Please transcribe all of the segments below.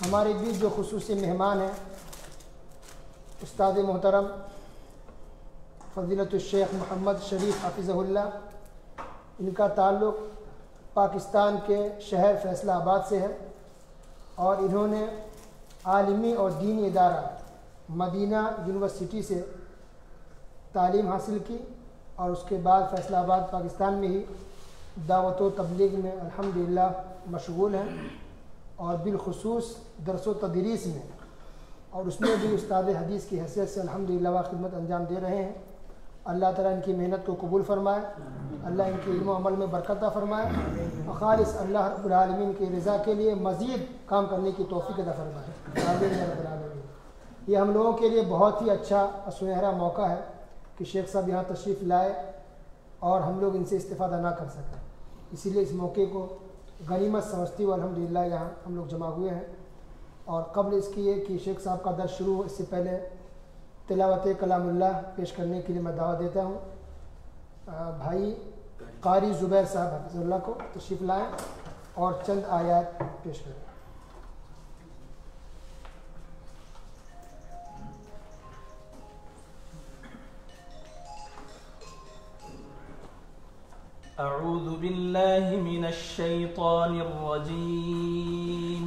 ہمارے بیچ جو خصوصی مہمان ہیں استاد محترم فضیلت الشیخ محمد شریف حفظہ اللہ، ان کا تعلق پاکستان کے شہر فیصلہ آباد سے ہے اور انہوں نے عالمی اور دینی ادارہ مدینہ یونیورسٹی سے تعلیم حاصل کی اور اس کے بعد فیصلہ آباد پاکستان میں ہی دعوت و تبلیغ میں الحمدللہ مشغول ہیں اور بالخصوص درس و تدریس میں، اور اس میں بھی استاد حدیث کی حیثیت سے الحمدللہ وہ خدمت انجام دے رہے ہیں۔ اللہ تعالیٰ ان کی محنت کو قبول فرمائے، اللہ ان کے علم و عمل میں برکت عطا فرمائے، خالص اللہ رب العالمین کی رضا کے لیے مزید کام کرنے کی توفیق عطا فرمائے، آمین یا رب العالمین۔ یہ ہم لوگوں کے لیے بہت ہی اچھا اور سنہرا موقع ہے کہ شیخ صاحب یہاں تشریف لائے اور ہم لوگ ان سے استفادہ نہ کر سکیں، اسی لیے اس موقع کو غنیمت سمجھتی ہوئے الحمدللہ یہاں ہم لوگ جمع ہوئے ہیں۔ اور قبل اس کی یہ کہ شیخ صاحب کا درس شروع ہو، اس سے پہلے تلاوت کلام اللہ پیش کرنے کے لیے میں دعوت دیتا ہوں بھائی قاری زبیر صاحب حفظہ اللہ کو تشریف لائیں اور چند آیات پیش کریں۔ اعوذ باللہ من الشیطان الرجیم،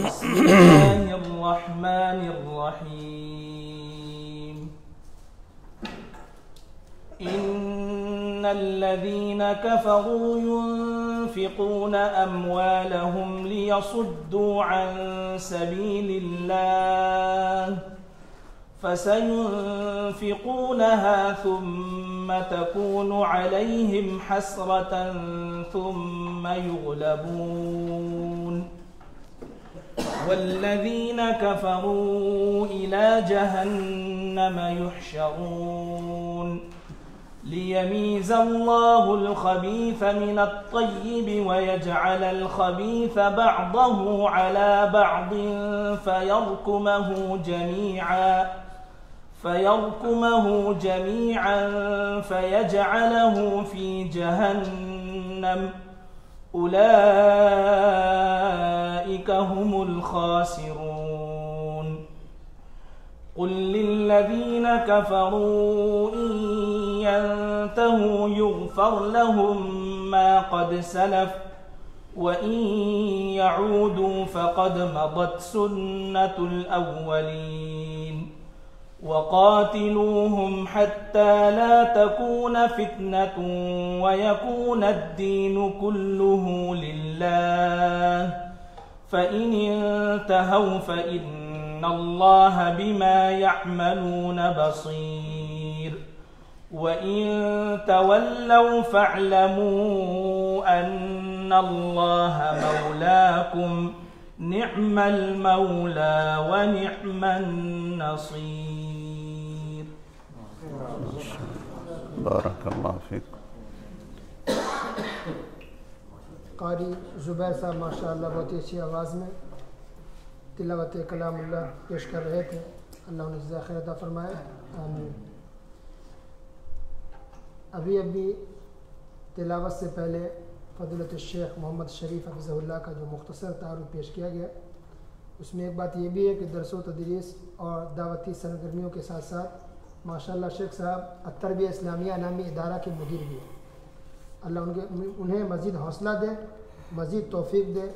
بسم اللہ الرحمن الرحیم۔ ان الذین کفروا ينفقون اموالهم ليصدوا عن سبیل اللہ فسينفقونها ثم تكون عليهم حسرة ثم يغلبون والذين كفروا إلى جهنم يحشرون ليميز الله الخبيث من الطيب ويجعل الخبيث بعضه على بعض فيركمه جميعا فيجعله في جهنم أولئك هم الخاسرون قل للذين كفروا إن ينتهوا يغفر لهم ما قد سلف وإن يعودوا فقد مضت سنة الأولين وقاتلوهم حتى لا تكون فتنة ويكون الدين كله لله فإن انتهوا فإن الله بما يعملون بصير وإن تولوا فاعلموا أن الله مولاكم نعم المولى ونعم النصير بارک اللہ فیک۔ قاری زبیر صاحب ماشاءاللہ بہت ہی اچھی آواز میں تلاوت کلام اللہ پیش کر رہے تھے، اللہ انہیں جزائے خیر عطا فرمائے، آمین۔ ابھی تلاوت سے پہلے فضیلت الشیخ محمد شریف حفظہ اللہ کا جو مختصر تعارف پیش کیا گیا، اس میں ایک بات یہ بھی ہے کہ درس و تدریس اور دعوتی سرگرمیوں کے ساتھ ساتھ ماشاءاللہ شیخ صاحب التربیہ اسلامیہ نامی ادارہ کے مدیر بھی ہیں، اللہ انہیں مزید حوصلہ دے، مزید توفیق دے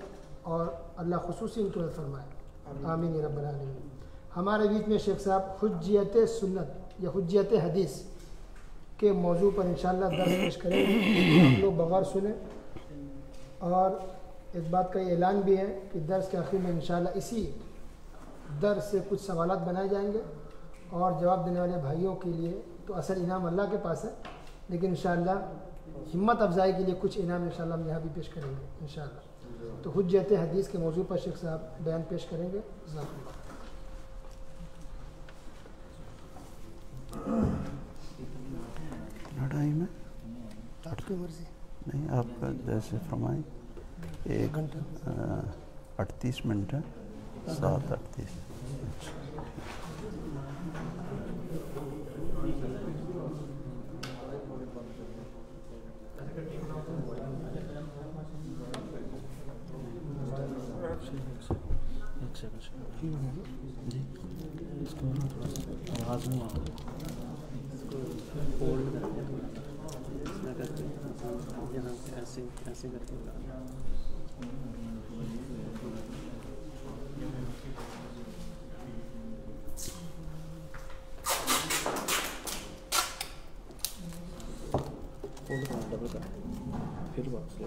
اور اللہ خصوصی ان کی مدد فرمائے، آمین یا رب العالمین۔ ہمارے بیچ میں شیخ صاحب حجیت سنت یا حجیت حدیث کے موضوع پر انشاءاللہ درس پیش کریں گے، آپ لوگ بغور سنیں۔ اور ایک بات کا یہ اعلان بھی ہے کہ درس کے آخر میں انشاءاللہ اسی درس سے کچھ سوالات بنائے جائیں گے اور جواب دینے والے بھائیوں کے لیے تو اصل انعام اللہ کے پاس ہے، لیکن انشاءاللہ ہمت افزائی کے لیے کچھ انعام انشاءاللہ ہم یہاں بھی پیش کریں گے انشاءاللہ۔ تو حجت حدیث کے موضوع پر شیخ صاحب بیان پیش کریں گے، جزاک اللہ۔ ٹائم ہے آپ کی مرضی، نہیں، آپ کا جیسے فرمائیں۔ 1 گھنٹہ 38 منٹ ہے، 7:38۔ جی اس کو تھوڑا سا آواز نہیں آتا، اس کو فولڈ کر کے اس میں کر کے یہاں ایسے ایسے کر کے فولڈ کرنا، ڈبل کرنا، پھر واپس لے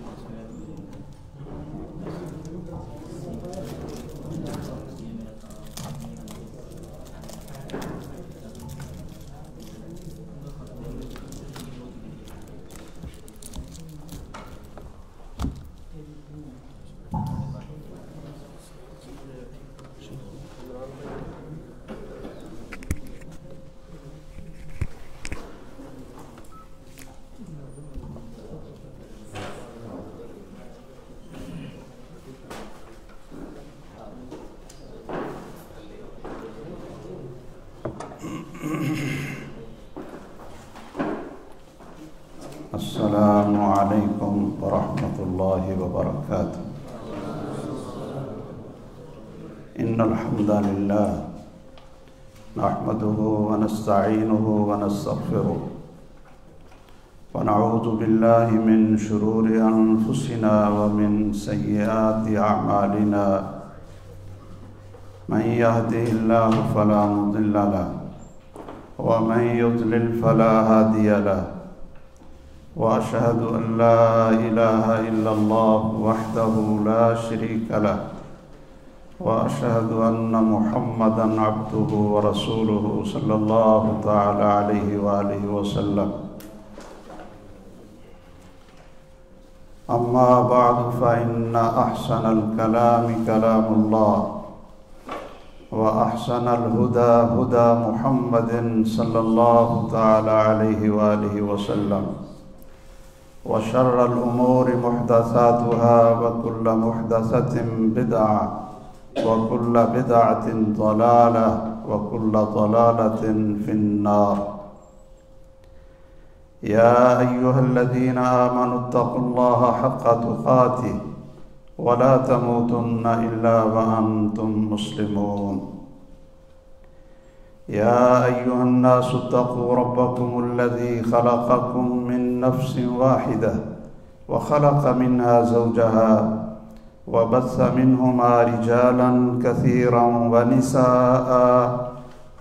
السلام علیکم ورحمۃ اللہ وبرکاتہ۔ ان الحمد للہ نحمده ونستعینه ونستغفره ونعوذ باللہ من شرور انفسنا ومن سیئات اعمالنا، من يهده الله فلا مضل له ومن يضلل فلا هادي له، وأشهد أن لا إله إلا الله وحده لا شريك له، وأشهد أن محمدًا عبده ورسوله صلى الله تعالى عليه وآله وسلم. أما بعد فإن أحسن الكلام كلام الله، وأحسن الهدى هدى محمد صلى الله تعالى عليه وآله وسلم، وشر الأمور محدثاتها وكل محدثة بدعة وكل بدعة ضلالة وكل ضلالة في النار. يا أيها الذين آمنوا اتقوا الله حق تقاته ولا تموتن إلا وأنتم مسلمون. يا أيها الناس اتقوا ربكم الذي خلقكم من نفس واحدة وخلق منها زوجها وبث منهما رجالا كثيرا ونساء،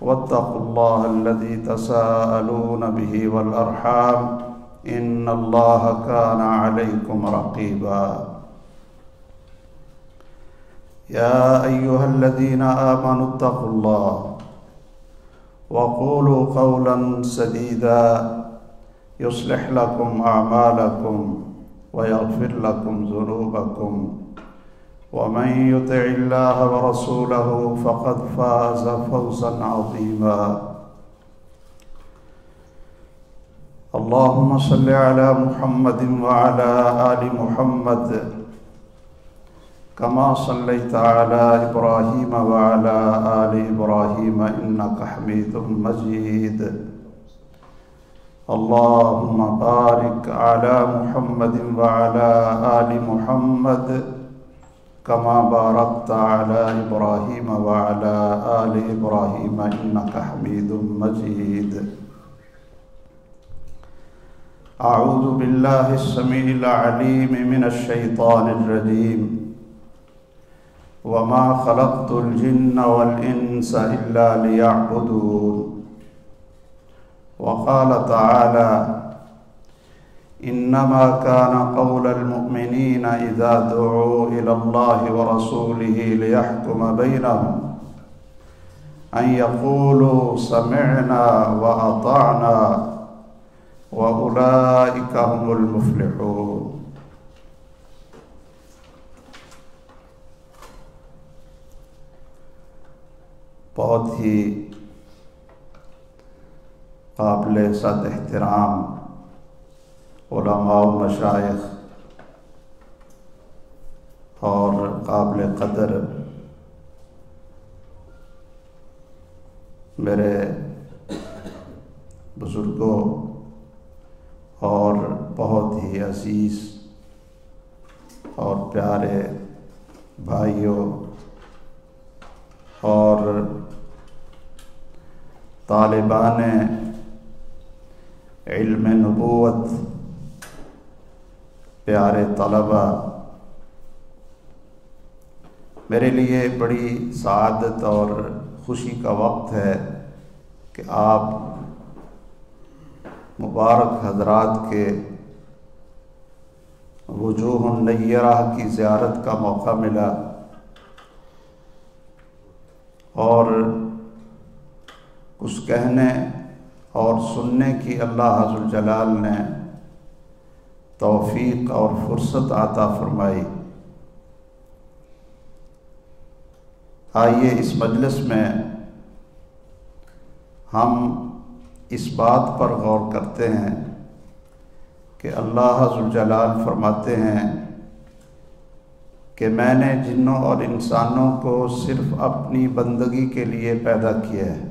واتقوا الله الذي تساءلون به والأرحام إن الله كان عليكم رقيبا. يا أيها الذين آمنوا اتقوا الله وقولوا قولا سديدا يصلح لكم أعمالكم ويغفر لكم ذنوبكم، ومن يطع الله ورسوله فقد فاز فوزا عظيما. اللهم صل على محمد وعلى آل محمد كما صليت على إبراهيم وعلى آل إبراهيم إنك حميد مجيد. اللهم بارك على محمد وعلى آل محمد كما باركت على إبراهيم وعلى آل إبراهيم إنك حميد مجيد. أعوذ بالله السميع العليم من الشيطان الرجيم. وما خلقت الجن والإنس إلا ليعبدون. وقال تعالى: إنما كان قول المؤمنين إذا دعوا إلى الله ورسوله ليحكم بينهم أن يقولوا سمعنا وأطعنا وأولئك هم المفلحون. بہت ہی قابل صد احترام علماء و مشائخ اور قابل قدر میرے بزرگوں اور بہت ہی عزیز اور پیارے بھائیوں اور طالبان علم نبوت، پیارے طلبہ، میرے لیے بڑی سعادت اور خوشی کا وقت ہے کہ آپ مبارک حضرات کے وجوہ نیرہ کی زیارت کا موقع ملا اور کچھ کہنے اور سننے کی اللہ عز و جلال نے توفیق اور فرصت عطا فرمائی۔ آئیے اس مجلس میں ہم اس بات پر غور کرتے ہیں کہ اللہ عز و جلال فرماتے ہیں کہ میں نے جنوں اور انسانوں کو صرف اپنی بندگی کے لیے پیدا کیا ہے،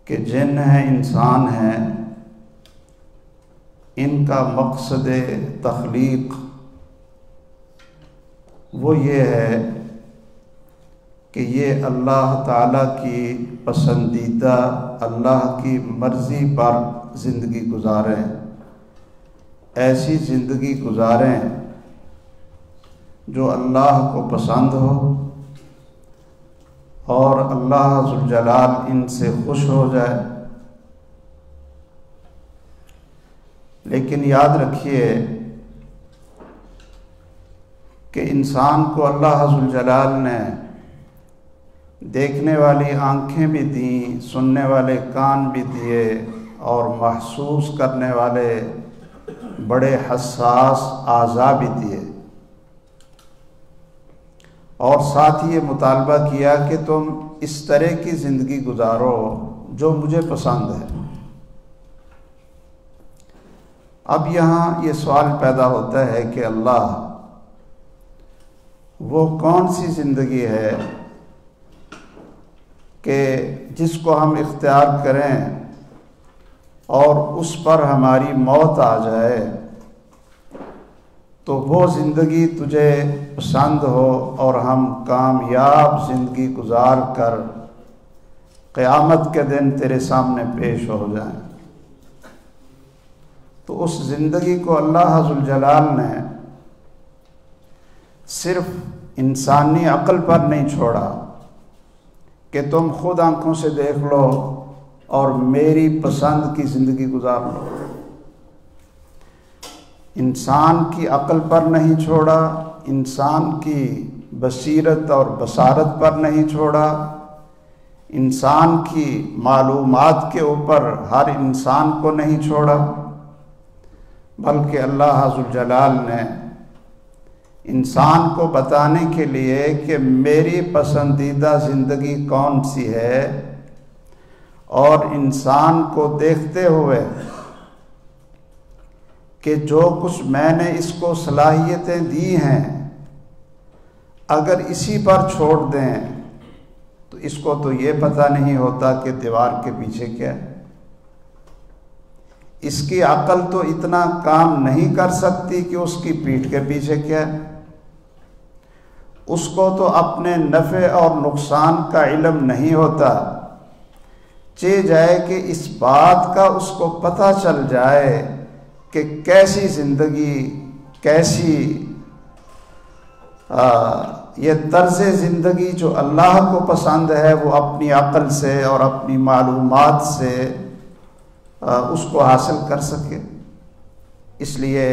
کہ جن ہیں انسان ہیں، ان کا مقصد تخلیق وہ یہ ہے کہ یہ اللہ تعالیٰ کی پسندیدہ، اللہ کی مرضی پر زندگی گزاریں، ایسی زندگی گزاریں جو اللہ کو پسند ہو اور اللہ عز و جلال ان سے خوش ہو جائے۔ لیکن یاد رکھیے کہ انسان کو اللہ عز و جلال نے دیکھنے والی آنکھیں بھی دیں، سننے والے کان بھی دیے اور محسوس کرنے والے بڑے حساس اعضاء بھی دیے، اور ساتھ یہ مطالبہ کیا کہ تم اس طرح کی زندگی گزارو جو مجھے پسند ہے۔ اب یہاں یہ سوال پیدا ہوتا ہے کہ اللہ وہ کون سی زندگی ہے کہ جس کو ہم اختیار کریں اور اس پر ہماری موت آ جائے تو وہ زندگی تجھے پسند ہو اور ہم کامیاب زندگی گزار کر قیامت کے دن تیرے سامنے پیش ہو جائیں۔ تو اس زندگی کو اللہ عز و جلال نے صرف انسانی عقل پر نہیں چھوڑا کہ تم خود آنکھوں سے دیکھ لو اور میری پسند کی زندگی گزار لو، انسان کی عقل پر نہیں چھوڑا، انسان کی بصیرت اور بصارت پر نہیں چھوڑا، انسان کی معلومات کے اوپر ہر انسان کو نہیں چھوڑا، بلکہ اللہ عز و جلال نے انسان کو بتانے کے لیے کہ میری پسندیدہ زندگی کون سی ہے، اور انسان کو دیکھتے ہوئے کہ جو کچھ میں نے اس کو صلاحیتیں دی ہیں اگر اسی پر چھوڑ دیں تو اس کو تو یہ پتہ نہیں ہوتا کہ دیوار کے پیچھے کیا ہے، اس کی عقل تو اتنا کام نہیں کر سکتی کہ اس کی پیٹھ کے پیچھے کیا ہے، اس کو تو اپنے نفع اور نقصان کا علم نہیں ہوتا، چہ جائے کہ اس بات کا اس کو پتہ چل جائے کہ کیسی زندگی، کیسی یہ طرز زندگی جو اللہ کو پسند ہے وہ اپنی عقل سے اور اپنی معلومات سے اس کو حاصل کر سکے۔ اس لیے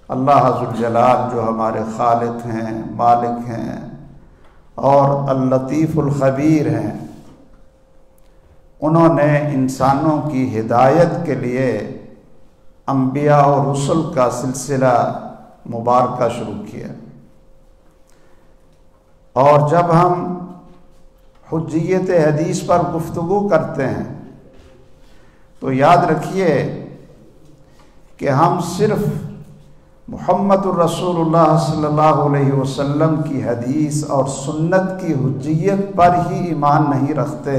اللہ عز و جلال جو ہمارے خالق ہیں، مالک ہیں اور اللطیف الخبیر ہیں، انہوں نے انسانوں کی ہدایت کے لیے انبیاء اور رسل کا سلسلہ مبارکہ شروع کیا، اور جب ہم حجیت حدیث پر گفتگو کرتے ہیں تو یاد رکھیے کہ ہم صرف محمد الرسول اللہ صلی اللہ علیہ وسلم کی حدیث اور سنت کی حجیت پر ہی ایمان نہیں رکھتے،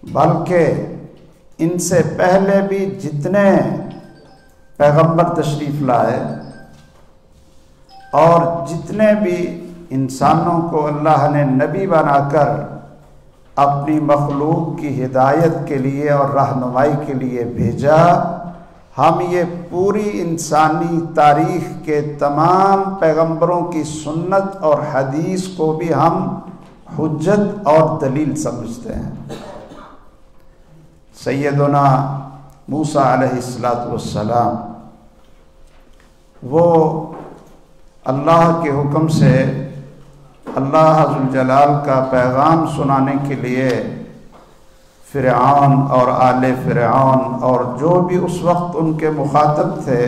بلکہ ان سے پہلے بھی جتنے پیغمبر تشریف لائے اور جتنے بھی انسانوں کو اللہ نے نبی بنا کر اپنی مخلوق کی ہدایت کے لیے اور رہنمائی کے لیے بھیجا، ہم یہ پوری انسانی تاریخ کے تمام پیغمبروں کی سنت اور حدیث کو بھی ہم حجت اور دلیل سمجھتے ہیں۔ سیدنا موسیٰ علیہ السلام وہ اللہ کے حکم سے اللہ ذوالجلال کا پیغام سنانے کے لیے فرعون اور آل فرعون اور جو بھی اس وقت ان کے مخاطب تھے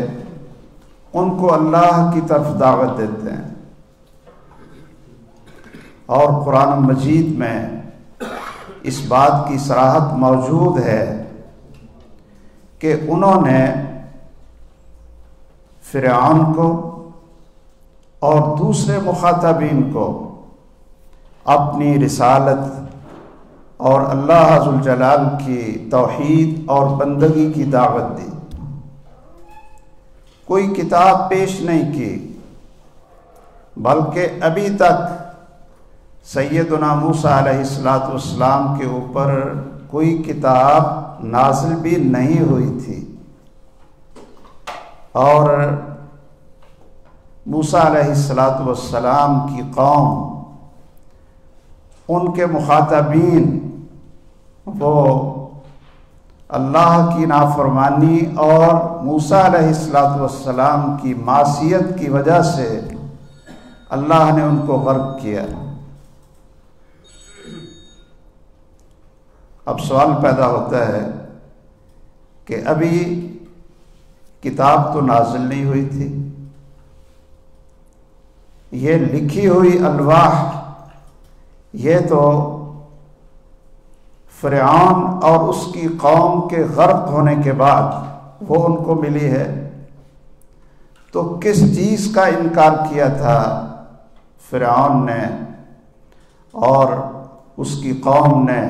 ان کو اللہ کی طرف دعوت دیتے ہیں، اور قرآن مجید میں اس بات کی صراحت موجود ہے کہ انہوں نے فرعون کو اور دوسرے مخاطبین کو اپنی رسالت اور اللہ ذوالجلال کی توحید اور بندگی کی دعوت دی، کوئی کتاب پیش نہیں کی، بلکہ ابھی تک سیدنا موسیٰ علیہ السلام کے اوپر کوئی کتاب نازل بھی نہیں ہوئی تھی، اور موسیٰ علیہ السلام کی قوم، ان کے مخاطبین وہ اللہ کی نافرمانی اور موسیٰ علیہ السلام کی معصیت کی وجہ سے اللہ نے ان کو غرق کیا۔ اب سوال پیدا ہوتا ہے کہ ابھی کتاب تو نازل نہیں ہوئی تھی، یہ لکھی ہوئی الواح یہ تو فرعون اور اس کی قوم کے غرق ہونے کے بعد وہ ان کو ملی ہے، تو کس چیز کا انکار کیا تھا فرعون نے اور اس کی قوم نے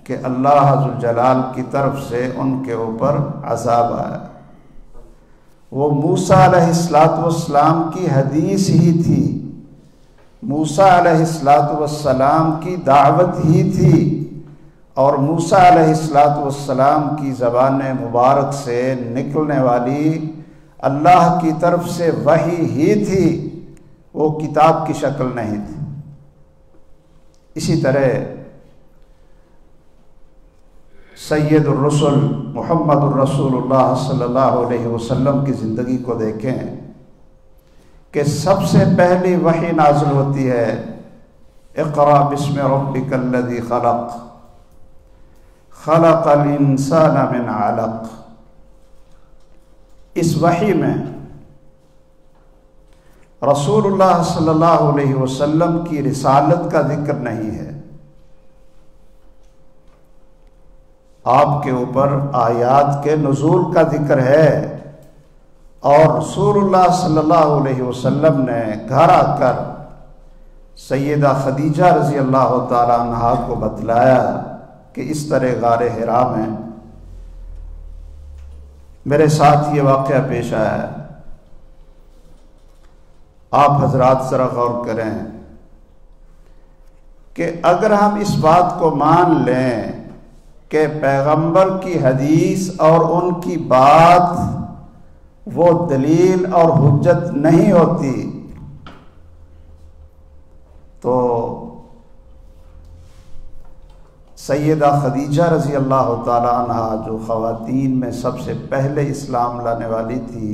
کہ اللہ ذوالجلال کی طرف سے ان کے اوپر عذاب آیا؟ وہ موسیٰ علیہ السلام کی حدیث ہی تھی، موسیٰ علیہ السلام کی دعوت ہی تھی، اور موسیٰ علیہ السلام کی زبان مبارک سے نکلنے والی اللہ کی طرف سے وحی ہی تھی، وہ کتاب کی شکل نہیں تھی۔ اسی طرح سید الرسل محمد الرسول اللہ صلی اللہ علیہ وسلم کی زندگی کو دیکھیں کہ سب سے پہلی وحی نازل ہوتی ہے اقرأ بسم ربک الذی خلق خلق الانسان من علق۔ اس وحی میں رسول اللہ صلی اللہ علیہ وسلم کی رسالت کا ذکر نہیں ہے، آپ کے اوپر آیات کے نزول کا ذکر ہے، اور رسول اللہ صلی اللہ علیہ وسلم نے گھر آ کر سیدہ خدیجہ رضی اللہ تعالی عنہا کو بتلایا کہ اس طرح غار حرا میں میرے ساتھ یہ واقعہ پیش آیا ہے۔ آپ حضرات ذرا غور کریں کہ اگر ہم اس بات کو مان لیں کہ پیغمبر کی حدیث اور ان کی بات وہ دلیل اور حجت نہیں ہوتی، تو سیدہ خدیجہ رضی اللہ تعالی عنہا جو خواتین میں سب سے پہلے اسلام لانے والی تھی،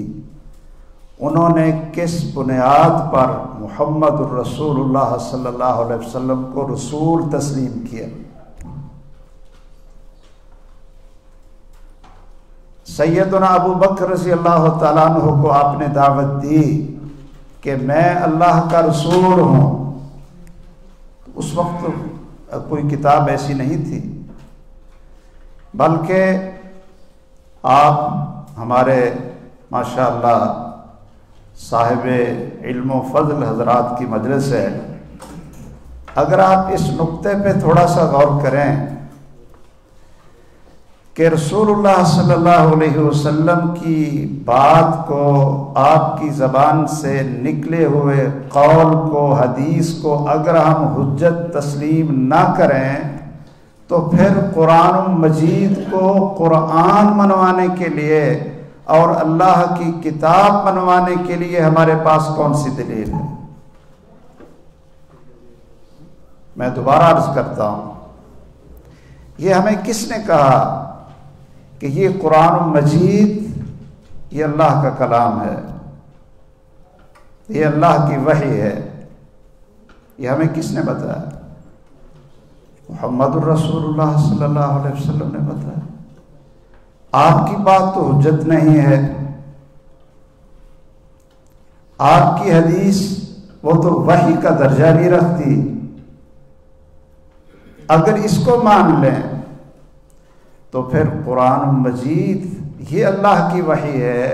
انہوں نے کس بنیاد پر محمد الرسول اللہ صلی اللہ علیہ وسلم کو رسول تسلیم کیا؟ سیدنا ابو بکر رضی اللہ تعالیٰ عنہ کو آپ نے دعوت دی کہ میں اللہ کا رسول ہوں۔ اس وقت کوئی کتاب ایسی نہیں تھی، بلکہ آپ ہمارے ماشاءاللہ صاحب علم و فضل حضرات کی مجلس ہے، اگر آپ اس نقطے پہ تھوڑا سا غور کریں کہ رسول اللہ صلی اللہ علیہ وسلم کی بات کو، آپ کی زبان سے نکلے ہوئے قول کو، حدیث کو اگر ہم حجت تسلیم نہ کریں تو پھر قرآن مجید کو قرآن منوانے کے لیے اور اللہ کی کتاب منوانے کے لیے ہمارے پاس کون سی دلیل ہے؟ میں دوبارہ عرض کرتا ہوں، یہ ہمیں کس نے کہا کہ یہ قرآن مجید یہ اللہ کا کلام ہے، یہ اللہ کی وحی ہے؟ یہ ہمیں کس نے بتایا؟ محمد الرسول اللہ صلی اللہ علیہ وسلم نے بتایا۔ آپ کی بات تو حجت نہیں ہے، آپ کی حدیث وہ تو وحی کا درجہ نہیں رکھتی۔ اگر اس کو مان لیں تو پھر قرآن مجید یہ اللہ کی وحی ہے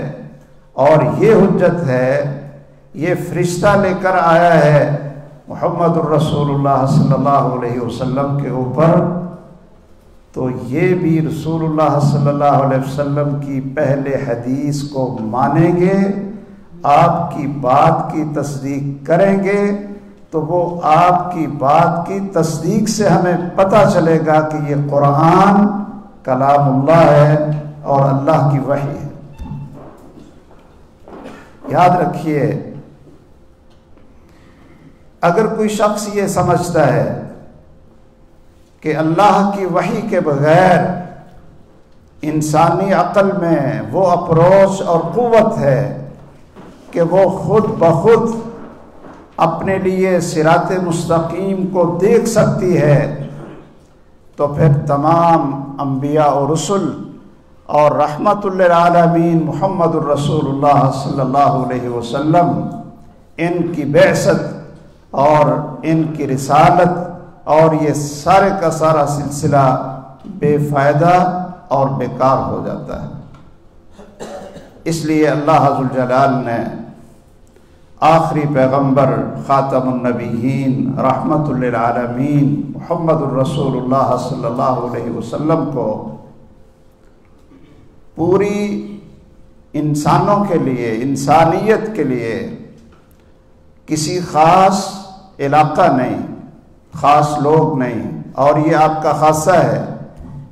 اور یہ حجت ہے، یہ فرشتہ لے کر آیا ہے محمد الرسول اللہ صلی اللہ علیہ وسلم کے اوپر، تو یہ بھی رسول اللہ صلی اللہ علیہ وسلم کی پہلے حدیث کو مانیں گے، آپ کی بات کی تصدیق کریں گے، تو وہ آپ کی بات کی تصدیق سے ہمیں پتہ چلے گا کہ یہ قرآن کلام اللہ ہے اور اللہ کی وحی ہے۔ یاد رکھیے، اگر کوئی شخص یہ سمجھتا ہے کہ اللہ کی وحی کے بغیر انسانی عقل میں وہ اپروچ اور قوت ہے کہ وہ خود بخود اپنے لیے صراط مستقیم کو دیکھ سکتی ہے، تو پھر تمام انبیاء و رسل اور رحمت للعالمین محمد الرسول اللہ صلی اللہ علیہ وسلم، ان کی بعثت اور ان کی رسالت اور یہ سارے کا سارا سلسلہ بے فائدہ اور بیکار ہو جاتا ہے۔ اس لیے اللہ ذوالجلال نے آخری پیغمبر خاتم النبیین رحمت للعالمین محمد الرسول اللہ صلی اللہ علیہ وسلم کو پوری انسانوں کے لیے، انسانیت کے لیے کسی خاص علاقہ نہیں، خاص لوگ نہیں، اور یہ آپ کا خاصہ ہے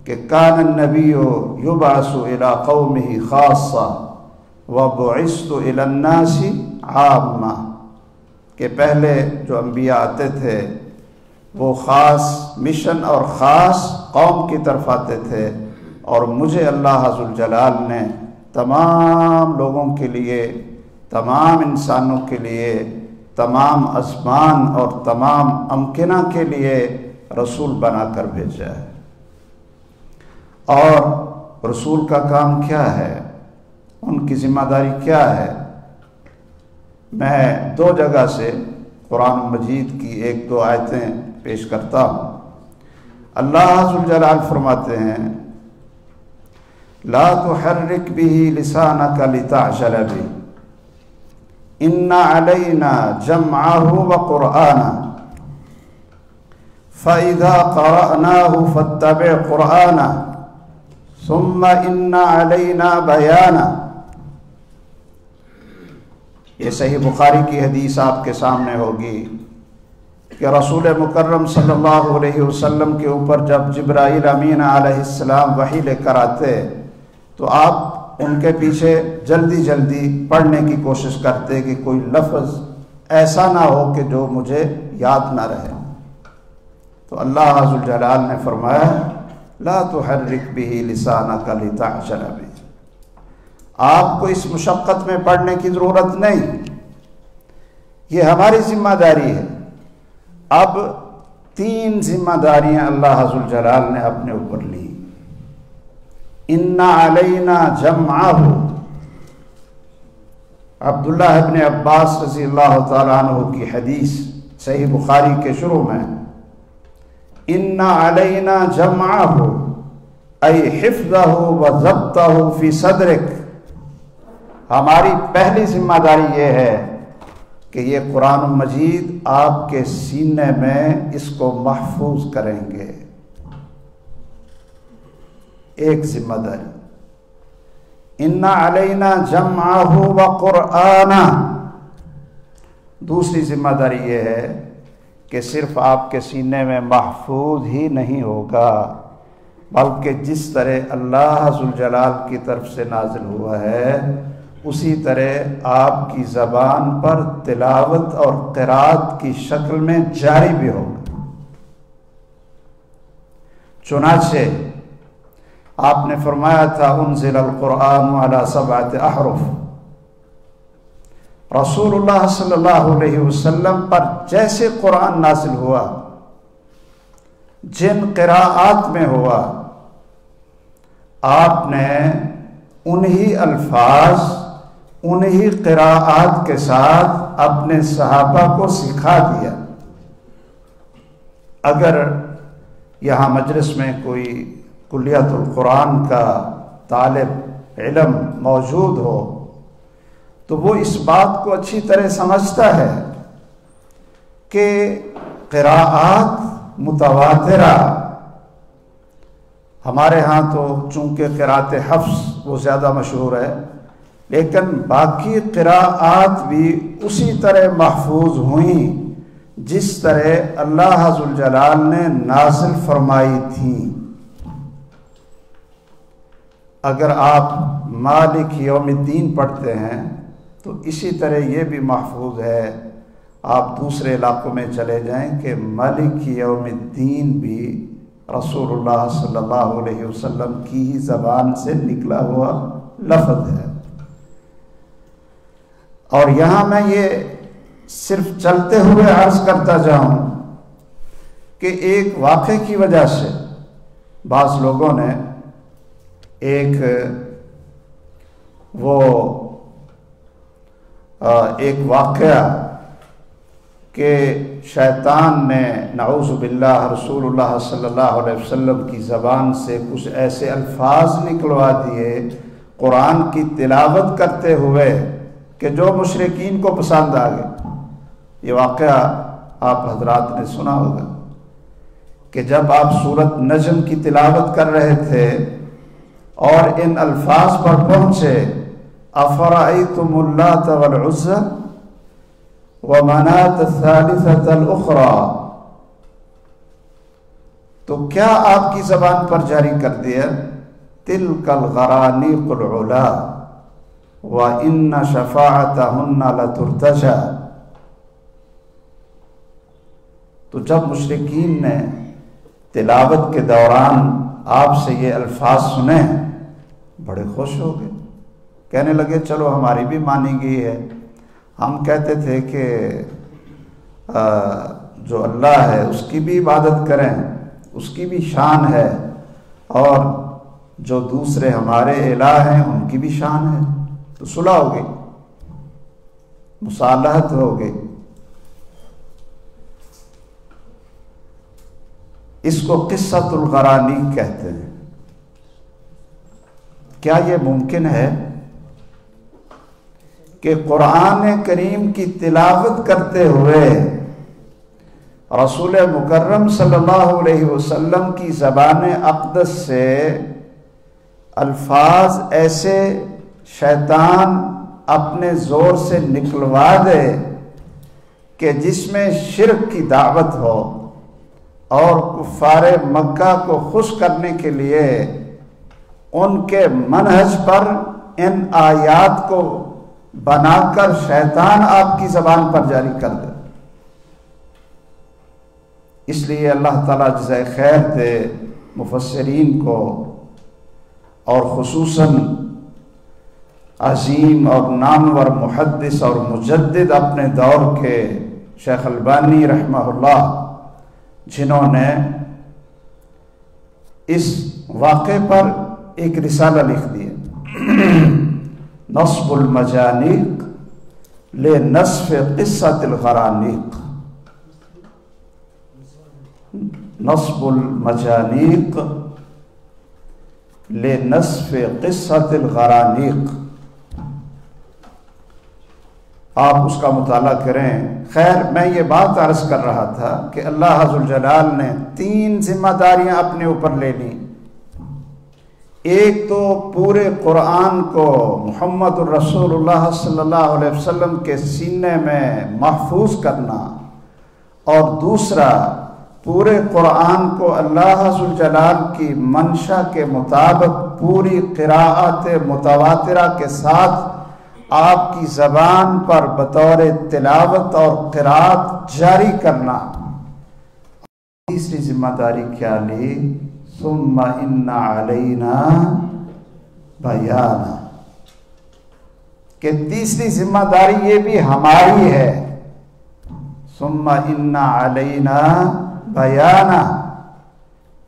کہ کان النبی یبعث الی قومہ خاصہ وبعثت الی الناس عامہ، کہ پہلے جو انبیاء آتے تھے وہ خاص مشن اور خاص قوم کی طرف آتے تھے، اور مجھے اللہ ذوالجلال نے تمام لوگوں کے لیے، تمام انسانوں کے لیے، تمام ازمان اور تمام امکنہ کے لیے رسول بنا کر بھیجا ہے۔ اور رسول کا کام کیا ہے، ان کی ذمہ داری کیا ہے؟ میں دو جگہ سے قرآن مجید کی ایک دو آیتیں پیش کرتا ہوں۔ اللہ ذوالجلال فرماتے ہیں لا تحرک به لسانك لتعجل به ان علینا جمعه وقرآنه فإذا قرأناه فاتبع قرآنه ثم ان علینا بیانه۔ یہ صحیح بخاری کی حدیث آپ کے سامنے ہوگی کہ رسول مکرم صلی اللہ علیہ وسلم کے اوپر جب جبرائیل امین علیہ السلام وحی لے کر آتے تو آپ ان کے پیچھے جلدی جلدی پڑھنے کی کوشش کرتے کہ کوئی لفظ ایسا نہ ہو کہ جو مجھے یاد نہ رہے۔ تو اللہ ذوالجلال نے فرمایا لا تحرک به لسانک لتعجل به، آپ کو اس مشقت میں پڑھنے کی ضرورت نہیں، یہ ہماری ذمہ داری ہے۔ اب تین ذمہ داریاں اللہ ذوالجلال نے اپنے اوپر لی۔ ان علینا جمعہ، عبداللہ ابن عباس رضی اللہ تعالیٰ عنہ کی حدیث صحیح بخاری کے شروع میں، ان علینا جمعہ ای حفظہ و ضبطہ فی صدرک، ہماری پہلی ذمہ داری یہ ہے کہ یہ قرآن مجید آپ کے سینے میں اس کو محفوظ کریں گے۔ ایک ذمہ داری. اِنَّ عَلَيْنَا جَمْعَهُ وَقُرْآنَهُ. دوسری ذمہ داری یہ ہے کہ صرف آپ کے سینے میں محفوظ ہی نہیں ہوگا، بلکہ جس طرح اللہ ذوالجلال کی طرف سے نازل ہوا ہے اسی طرح آپ کی زبان پر تلاوت اور قرات کی شکل میں جاری بھی ہوگا. چنانچہ آپ نے فرمایا تھا انزل القرآن علی 7 احرف. رسول اللہ صلی اللہ علیہ وسلم پر جیسے قرآن نازل ہوا، جن قراءات میں ہوا، آپ نے انہی الفاظ انہی قراءات کے ساتھ اپنے صحابہ کو سکھا دیا. اگر یہاں مجلس میں کوئی کلیت القرآن کا طالب علم موجود ہو تو وہ اس بات کو اچھی طرح سمجھتا ہے کہ قراءات متواترہ، ہمارے ہاں تو چونکہ قراءت حفص وہ زیادہ مشہور ہے، لیکن باقی قراءات بھی اسی طرح محفوظ ہوئیں جس طرح اللہ ذوالجلال نے نازل فرمائی تھیں. اگر آپ مالک یوم الدین پڑھتے ہیں تو اسی طرح یہ بھی محفوظ ہے. آپ دوسرے علاقوں میں چلے جائیں کہ مالک یوم الدین بھی رسول اللہ صلی اللہ علیہ وسلم کی ہی زبان سے نکلا ہوا لفظ ہے. اور یہاں میں یہ صرف چلتے ہوئے عرض کرتا جاؤں کہ ایک واقعے کی وجہ سے بعض لوگوں نے ایک واقعہ کہ شیطان نے نعوذ باللہ رسول اللہ صلی اللہ علیہ وسلم کی زبان سے کچھ ایسے الفاظ نکلوا دیے قرآن کی تلاوت کرتے ہوئے کہ جو مشرکین کو پسند آ گئے. یہ واقعہ آپ حضرات نے سنا ہوگا کہ جب آپ سورۃ نجم کی تلاوت کر رہے تھے اور ان الفاظ پر پہنچے افرأیتم اللات والعزى ومناة الثالثة الأخرى، تو کیا آپ کی زبان پر جاری کر دیا تلک الغرانیق العلا وَإِنَّ شَفَاعَتَهُنَّ لَتُرْتَجَى. تو جب مشرکین نے تلاوت کے دوران آپ سے یہ الفاظ سنے بڑے خوش ہو گئے، کہنے لگے چلو ہماری بھی مانی گئی ہے. ہم کہتے تھے کہ جو اللہ ہے اس کی بھی عبادت کریں، اس کی بھی شان ہے، اور جو دوسرے ہمارے الہ ہیں ان کی بھی شان ہے. تو صلح ہو گئی، مصالحت ہو گئی. اس کو قصۃ الغرانیق کہتے ہیں. کیا یہ ممکن ہے کہ قرآن کریم کی تلاوت کرتے ہوئے رسول مکرم صلی اللہ علیہ وسلم کی زبان اقدس سے الفاظ ایسے شیطان اپنے زور سے نکلوا دے کہ جس میں شرک کی دعوت ہو اور کفار مکہ کو خوش کرنے کے لیے ان کے منہج پر ان آیات کو بنا کر شیطان آپ کی زبان پر جاری کر دے. اس لیے اللہ تعالیٰ جزائے خیر دے مفسرین کو، اور خصوصاً عظیم اور نامور محدث اور مجدد اپنے دور کے شیخ البانی رحمہ اللہ، جنہوں نے اس واقعے پر ایک رسالہ لکھ دی نصب المجانیق لنصف قصۃ الغرانیق. نصب المجانیق لنصف قصۃ الغرانیق. آپ اس کا مطالعہ کریں. خیر، میں یہ بات عرض کر رہا تھا کہ اللہ ذوالجلال نے 3 ذمہ داریاں اپنے اوپر لے لیں. ایک تو پورے قرآن کو محمد الرسول اللہ صلی اللہ علیہ وسلم کے سینے میں محفوظ کرنا، اور دوسرا پورے قرآن کو اللہ ذوالجلال کی منشا کے مطابق پوری قراءت متواترہ کے ساتھ آپ کی زبان پر بطور تلاوت اور قراءت جاری کرنا۔ تیسری ذمہ داری کیا لی؟ ثم ان علینا بیانا، کہ تیسری ذمہ داری یہ بھی ہماری ہے۔ ثم ان علینا بیانا،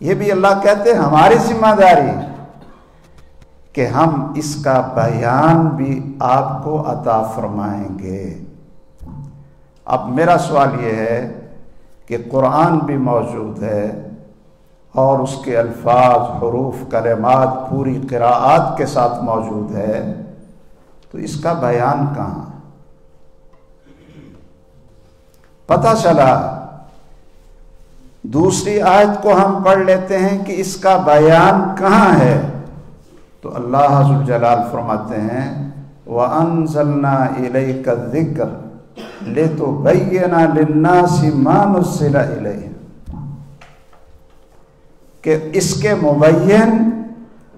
یہ بھی اللہ کہتے ہیں ہماری ذمہ داری کہ ہم اس کا بیان بھی آپ کو عطا فرمائیں گے۔ اب میرا سوال یہ ہے کہ قرآن بھی موجود ہے اور اس کے الفاظ، حروف، کلمات پوری قراءات کے ساتھ موجود ہے، تو اس کا بیان کہاں؟ پتہ چلا دوسری آیت کو ہم پڑھ لیتے ہیں کہ اس کا بیان کہاں ہے، تو اللہ ذوالجلال فرماتے ہیں وَأَنزَلْنَا إِلَيْكَ الذِّكْرَ لِتُبَيِّنَ لِلنَّاسِ مَا نُزِّلَ إِلَيْهِمْ، کہ اس کے مبین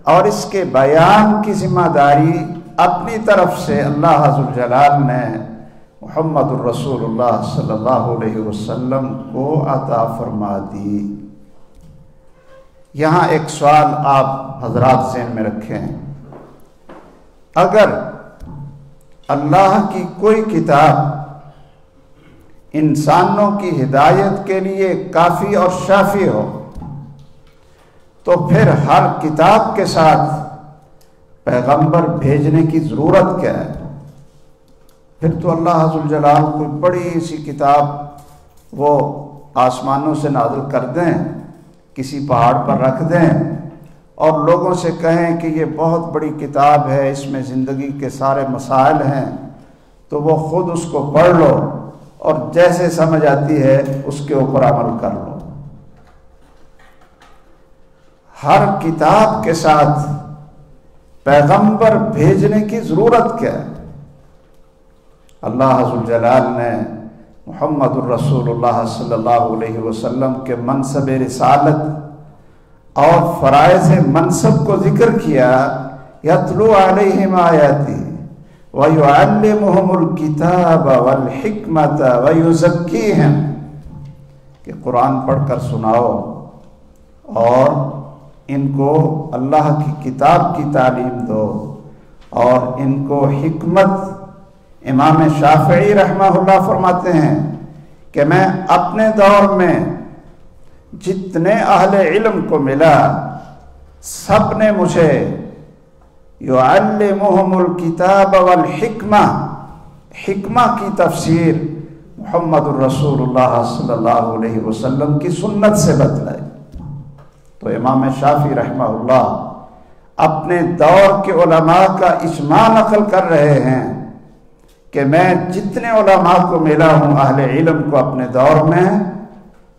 اور اس کے بیان کی ذمہ داری اپنی طرف سے اللہ ذوالجلال نے محمد الرسول اللہ صلی اللہ علیہ وسلم کو عطا فرما دی۔ یہاں ایک سوال آپ حضرات ذہن میں رکھیں، اگر اللہ کی کوئی کتاب انسانوں کی ہدایت کے لیے کافی اور شافی ہو، تو پھر ہر کتاب کے ساتھ پیغمبر بھیجنے کی ضرورت کیا ہے؟ پھر تو اللہ ذوالجلال کوئی بڑی سی کتاب وہ آسمانوں سے نازل کر دیں، کسی پہاڑ پر رکھ دیں اور لوگوں سے کہیں کہ یہ بہت بڑی کتاب ہے، اس میں زندگی کے سارے مسائل ہیں، تو وہ خود اس کو پڑھ لو اور جیسے سمجھ آتی ہے اس کے اوپر عمل کر لو۔ ہر کتاب کے ساتھ پیغمبر بھیجنے کی ضرورت کیا ہے؟ اللہ ذوالجلال نے محمد الرسول اللہ صلی اللہ علیہ وسلم کے منصب رسالت اور فرائض منصب کو ذکر کیا، یتلو علیہم آیاتی ویعلمہم الکتاب والحکمت ویزکیہم، کہ قرآن پڑھ کر سناؤ اور ان کو اللہ کی کتاب کی تعلیم دو اور ان کو حکمت۔ امام شافعی رحمہ اللہ فرماتے ہیں کہ میں اپنے دور میں جتنے اہل علم کو ملا سب نے مجھے یعلمہم الکتاب والحکمہ، حکمہ کی تفسیر محمد الرسول اللہ صلی اللہ علیہ وسلم کی سنت سے بتلائی۔ تو امام شافعی رحمہ اللہ اپنے دور کے علماء کا اجماع نقل کر رہے ہیں کہ میں جتنے علماء کو ملا ہوں اہل علم کو اپنے دور میں،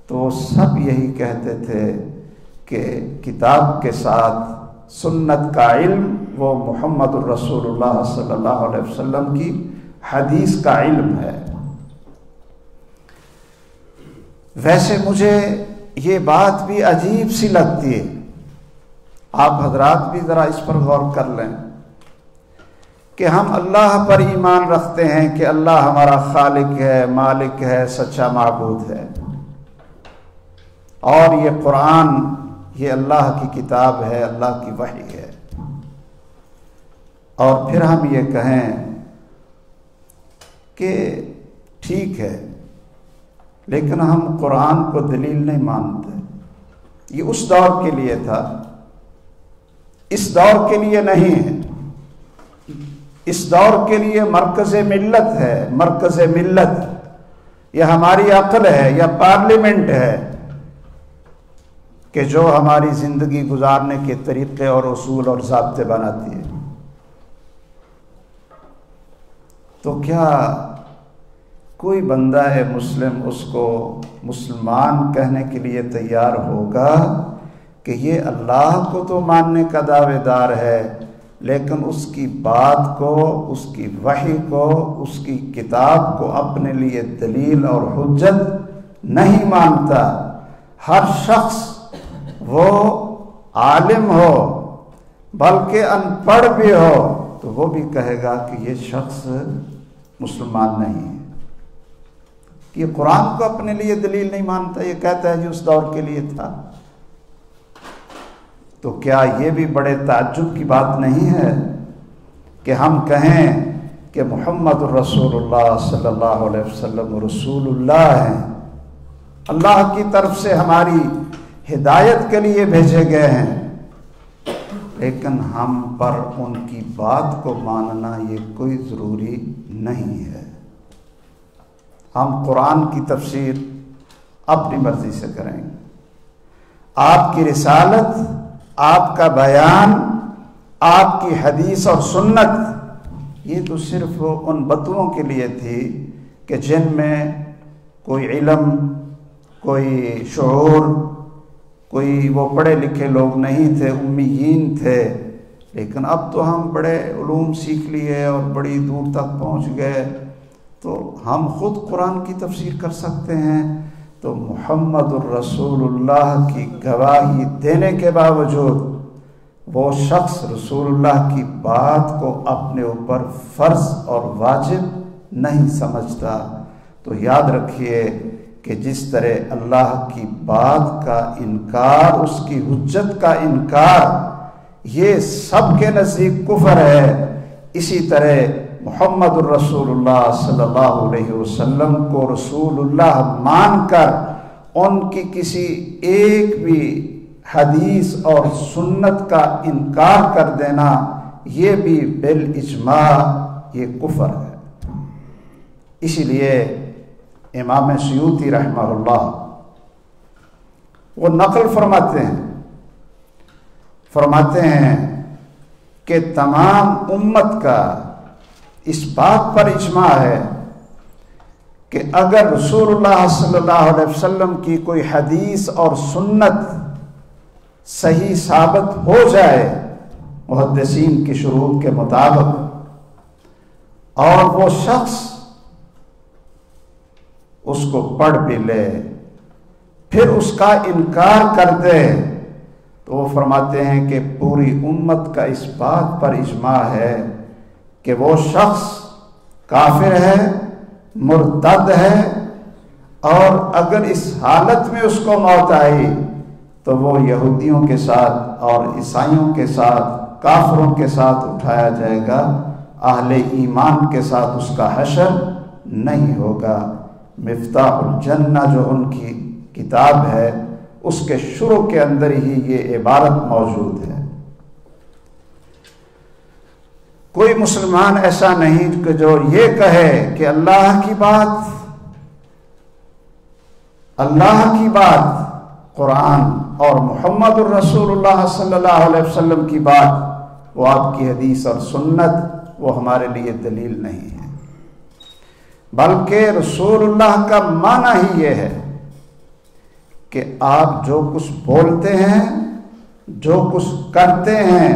تو سب یہی کہتے تھے کہ کتاب کے ساتھ سنت کا علم وہ محمد الرسول اللہ صلی اللہ علیہ وسلم کی حدیث کا علم ہے۔ ویسے مجھے یہ بات بھی عجیب سی لگتی ہے، آپ حضرات بھی ذرا اس پر غور کر لیں کہ ہم اللہ پر ایمان رکھتے ہیں کہ اللہ ہمارا خالق ہے، مالک ہے، سچا معبود ہے، اور یہ قرآن یہ اللہ کی کتاب ہے، اللہ کی وحی ہے، اور پھر ہم یہ کہیں کہ ٹھیک ہے لیکن ہم قرآن کو دلیل نہیں مانتے۔ یہ اس دور کے لیے تھا، اس دور کے لیے نہیں ہے۔ اس دور کے لیے مرکز ملت ہے، مرکز ملت یہ ہماری عقل ہے یا پارلیمنٹ ہے کہ جو ہماری زندگی گزارنے کے طریقے اور اصول اور ضابطے بناتی ہے۔ تو کیا کوئی بندہ مسلم اس کو مسلمان کہنے کے لیے تیار ہوگا کہ یہ اللہ کو تو ماننے کا دعوے دار ہے لیکن اس کی بات کو، اس کی وحی کو، اس کی کتاب کو اپنے لیے دلیل اور حجت نہیں مانتا۔ ہر شخص وہ عالم ہو بلکہ ان پڑھ بھی ہو تو وہ بھی کہے گا کہ یہ شخص مسلمان نہیں ہے، کہ یہ قرآن کو اپنے لیے دلیل نہیں مانتا، یہ کہتا ہے جی اس دور کے لیے تھا۔ تو کیا یہ بھی بڑے تعجب کی بات نہیں ہے کہ ہم کہیں کہ محمد رسول اللہ صلی اللہ علیہ وسلم رسول اللہ ہیں، اللہ کی طرف سے ہماری ہدایت کے لیے بھیجے گئے ہیں، لیکن ہم پر ان کی بات کو ماننا یہ کوئی ضروری نہیں ہے۔ ہم قرآن کی تفسیر اپنی مرضی سے کریں گے، آپ کی رسالت، آپ کا بیان، آپ کی حدیث اور سنت یہ تو صرف ان بتوؤں کے لیے تھی کہ جن میں کوئی علم، کوئی شعور، کوئی وہ پڑھے لکھے لوگ نہیں تھے، امیین تھے۔ لیکن اب تو ہم بڑے علوم سیکھ لیے اور بڑی دور تک پہنچ گئے، تو ہم خود قرآن کی تفسیر کر سکتے ہیں۔ تو محمد الرسول اللہ کی گواہی دینے کے باوجود وہ شخص رسول اللہ کی بات کو اپنے اوپر فرض اور واجب نہیں سمجھتا۔ تو یاد رکھیے کہ جس طرح اللہ کی بات کا انکار، اس کی حجت کا انکار یہ سب کے نزدیک کفر ہے، اسی طرح محمد الرسول اللہ صلی اللہ علیہ وسلم کو رسول اللہ مان کر ان کی کسی ایک بھی حدیث اور سنت کا انکار کر دینا یہ بھی بالاجماع یہ کفر ہے۔ اسی لیے امام سیوطی رحمہ اللہ وہ نقل فرماتے ہیں کہ تمام امت کا اس بات پر اجماع ہے کہ اگر رسول اللہ صلی اللہ علیہ وسلم کی کوئی حدیث اور سنت صحیح ثابت ہو جائے محدثین کی شروط کے مطابق، اور وہ شخص اس کو پڑھ بھی لے پھر اس کا انکار کر دے، تو وہ فرماتے ہیں کہ پوری امت کا اس بات پر اجماع ہے کہ وہ شخص کافر ہے، مرتد ہے، اور اگر اس حالت میں اس کو موت آئی تو وہ یہودیوں کے ساتھ اور عیسائیوں کے ساتھ، کافروں کے ساتھ اٹھایا جائے گا، اہل ایمان کے ساتھ اس کا حشر نہیں ہوگا۔ مفتاح الجنہ جو ان کی کتاب ہے اس کے شروع کے اندر ہی یہ عبارت موجود ہے۔ کوئی مسلمان ایسا نہیں کہ جو یہ کہے کہ اللہ کی بات قرآن اور محمد الرسول اللہ صلی اللہ علیہ وسلم کی بات وہ آپ کی حدیث اور سنت وہ ہمارے لیے دلیل نہیں ہے، بلکہ رسول اللہ کا معنی ہی یہ ہے کہ آپ جو کچھ بولتے ہیں، جو کچھ کرتے ہیں،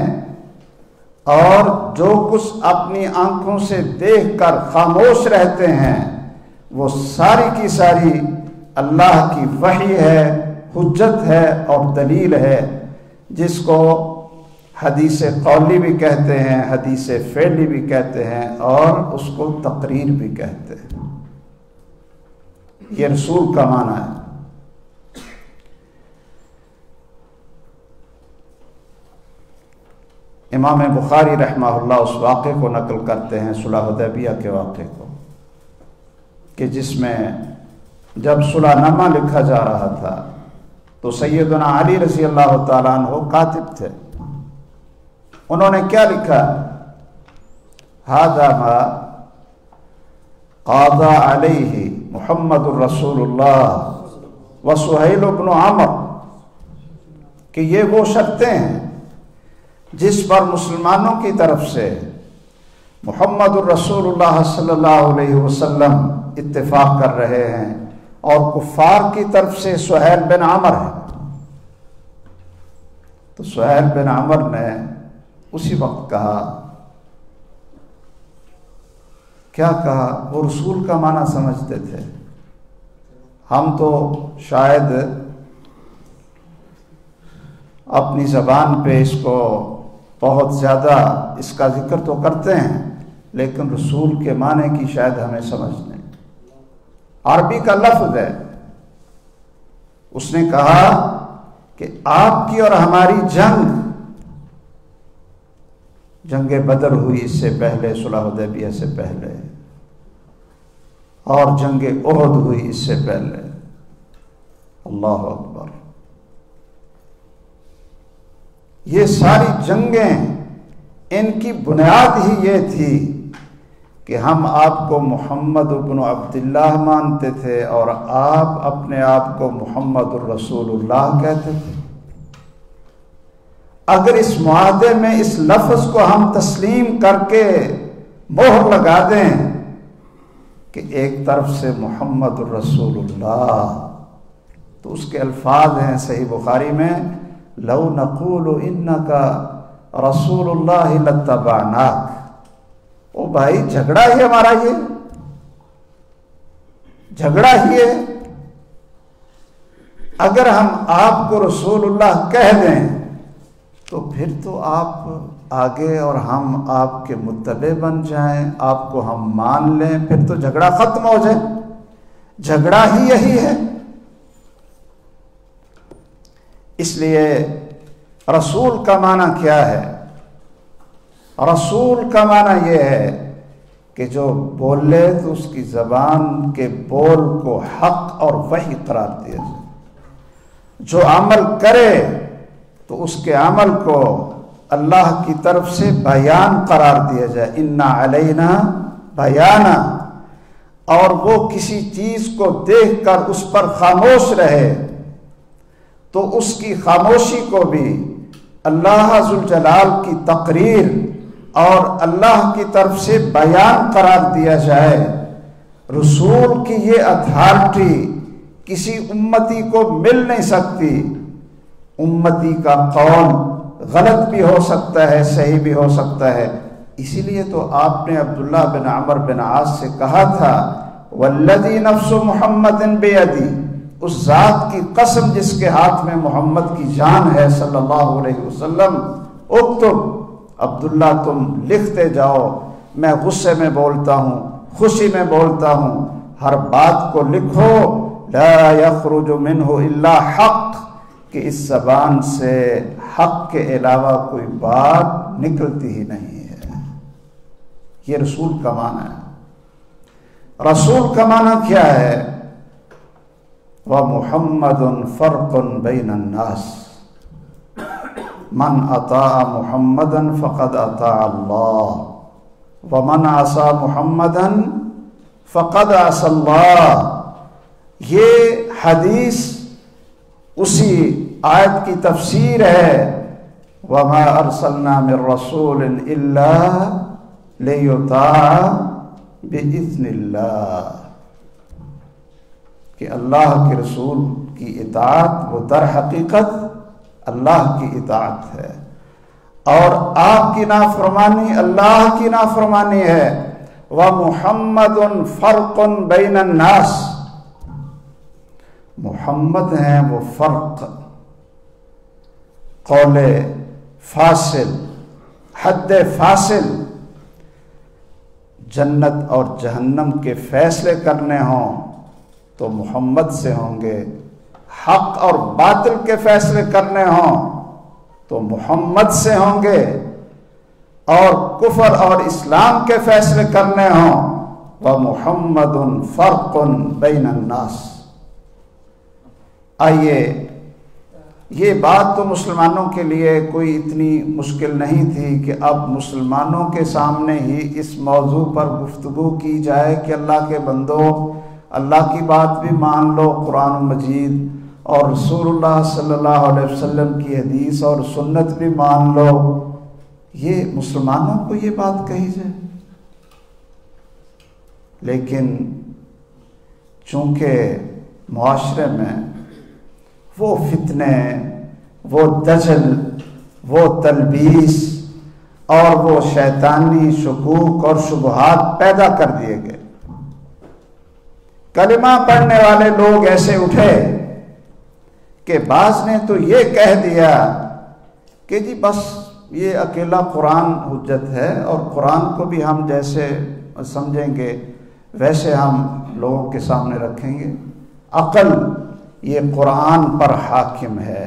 اور جو کچھ اپنی آنکھوں سے دیکھ کر خاموش رہتے ہیں، وہ ساری کی ساری اللہ کی وحی ہے، حجت ہے اور دلیل ہے، جس کو حدیث قولی بھی کہتے ہیں، حدیث فعلی بھی کہتے ہیں، اور اس کو تقریر بھی کہتے ہیں۔ یہ رسول کا معنی ہے۔ امام بخاری رحمہ اللہ اس واقعے کو نقل کرتے ہیں، صلح حدیبیہ کے واقعے کو، کہ جس میں جب صلح نامہ لکھا جا رہا تھا تو سیدنا علی رضی اللہ تعالیٰ عنہ کاتب تھے۔ انہوں نے کیا لکھا؟ ھذا ما قاضى علیہ محمد الرسول اللہ و سہیل بن عمر، کہ یہ وہ شرطیں ہیں جس پر مسلمانوں کی طرف سے محمد الرسول اللہ صلی اللہ علیہ وسلم اتفاق کر رہے ہیں، اور کفار کی طرف سے سہیل بن عمر ہے۔ تو سہیل بن عمر نے اسی وقت کہا، کیا کہا؟ وہ رسول کا معنی سمجھتے تھے، ہم تو شاید اپنی زبان پہ اس کو بہت زیادہ اس کا ذکر تو کرتے ہیں، لیکن رسول کے معنی کی شاید ہمیں سمجھ نہیں۔ عربی کا لفظ ہے۔ اس نے کہا کہ آپ کی اور ہماری جنگ بدر ہوئی اس سے پہلے، صلح حدیبیہ سے پہلے، اور جنگ احد ہوئی اس سے پہلے۔ اللہ اکبر! یہ ساری جنگیں ان کی بنیاد ہی یہ تھی کہ ہم آپ کو محمد ابن عبداللہ مانتے تھے اور آپ اپنے آپ کو محمد الرسول اللہ کہتے تھے۔ اگر اس معاہدے میں اس لفظ کو ہم تسلیم کر کے مہر لگا دیں کہ ایک طرف سے محمد الرسول اللہ، تو اس کے الفاظ ہیں صحیح بخاری میں، لو نقول انک رسول اللہ لاتبعناک۔ او بھائی، جھگڑا ہی ہمارا یہ جھگڑا ہی ہے۔ اگر ہم آپ کو رسول اللہ کہہ دیں تو پھر تو آپ آگے اور ہم آپ کے متبع بن جائیں، آپ کو ہم مان لیں، پھر تو جھگڑا ختم ہو جائے۔ جھگڑا ہی یہی ہے۔ اس لیے رسول کا معنی کیا ہے؟ رسول کا معنی یہ ہے کہ جو بولے تو اس کی زبان کے بول کو حق اور وحی قرار دیا جائے، جو عمل کرے تو اس کے عمل کو اللہ کی طرف سے بیان قرار دیا جائے، انا علینا بیانا، اور وہ کسی چیز کو دیکھ کر اس پر خاموش رہے تو اس کی خاموشی کو بھی اللہ ذوالجلال کی تقریر اور اللہ کی طرف سے بیان قرار دیا جائے۔ رسول کی یہ اتھارٹی کسی امتی کو مل نہیں سکتی۔ امتی کا قول غلط بھی ہو سکتا ہے، صحیح بھی ہو سکتا ہے۔ اسی لیے تو آپ نے عبداللہ بن عمر بن عاص سے کہا تھا، والذی نفس محمد بیدی، اس ذات کی قسم جس کے ہاتھ میں محمد کی جان ہے صلی اللہ علیہ وسلم، اکتب، عبداللہ تم لکھتے جاؤ، میں غصے میں بولتا ہوں، خوشی میں بولتا ہوں، ہر بات کو لکھو، لا یخرج منہ الا حق، کہ اس زبان سے حق کے علاوہ کوئی بات نکلتی ہی نہیں ہے۔ یہ رسول کا معنی ہے۔ رسول کا معنی کیا ہے؟ وَمُحَمَّدٌ فَرْقٌ بَيْنَ النَّاسِ مَنْ أَطَاعَ مُحَمَّدًا فَقَدْ أَطَاعَ اللَّهَ وَمَنْ عَصَى مُحَمَّدًا فَقَدْ عَصَى اللَّهَ۔ یہ حدیث اسی آیت کی تفسیر ہے، وَمَا أَرْسَلْنَا مِن رَّسُولٍ إِلَّا لِيُطَاعَ بِإِذْنِ اللَّهِ، کہ اللہ کے رسول کی اطاعت وہ در حقیقت اللہ کی اطاعت ہے، اور آپ کی نافرمانی اللہ کی نافرمانی ہے۔ وَمُحَمَّدٌ فَرْقٌ بَيْنَ النَّاسِ، محمد ہیں وہ فرق، قول فاصل، حد فاصل۔ جنت اور جہنم کے فیصلے کرنے ہوں تو محمد سے ہوں گے، حق اور باطل کے فیصلے کرنے ہوں تو محمد سے ہوں گے، اور کفر اور اسلام کے فیصلے کرنے ہوں وَمُحَمَّدٌ فَرْقٌ بَيْنَ النَّاسِ۔ آئیے، یہ بات تو مسلمانوں کے لیے کوئی اتنی مشکل نہیں تھی کہ اب مسلمانوں کے سامنے ہی اس موضوع پر گفتگو کی جائے کہ اللہ کے بندو، اللہ کی بات بھی مان لو، قرآن مجید اور رسول اللہ صلی اللہ علیہ وسلم کی حدیث اور سنت بھی مان لو۔ یہ مسلمانوں کو یہ بات کہی جائے، لیکن چونکہ معاشرے میں وہ فتنے، وہ دجل، وہ تلبیس اور وہ شیطانی شکوک اور شبہات پیدا کر دیے گئے۔ کلمہ پڑھنے والے لوگ ایسے اٹھے کہ بعض نے تو یہ کہہ دیا کہ جی بس یہ اکیلا قرآن حجت ہے، اور قرآن کو بھی ہم جیسے سمجھیں گے ویسے ہم لوگوں کے سامنے رکھیں گے، عقل یہ قرآن پر حاکم ہے،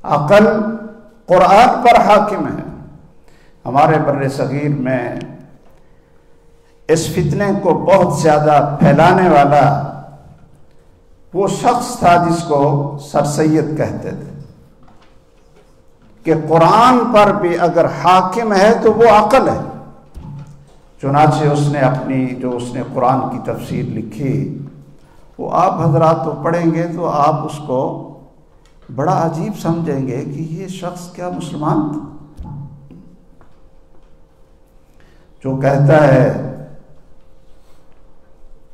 عقل قرآن پر حاکم ہے۔ ہمارے بر صغیر میں اس فتنے کو بہت زیادہ پھیلانے والا وہ شخص تھا جس کو سر سید کہتے تھے کہ قرآن پر بھی اگر حاکم ہے تو وہ عقل ہے۔ چنانچہ اس نے اپنی جو اس نے قرآن کی تفسیر لکھی وہ آپ حضرات تو پڑھیں گے تو آپ اس کو بڑا عجیب سمجھیں گے کہ یہ شخص کیا مسلمان تھا، جو کہتا ہے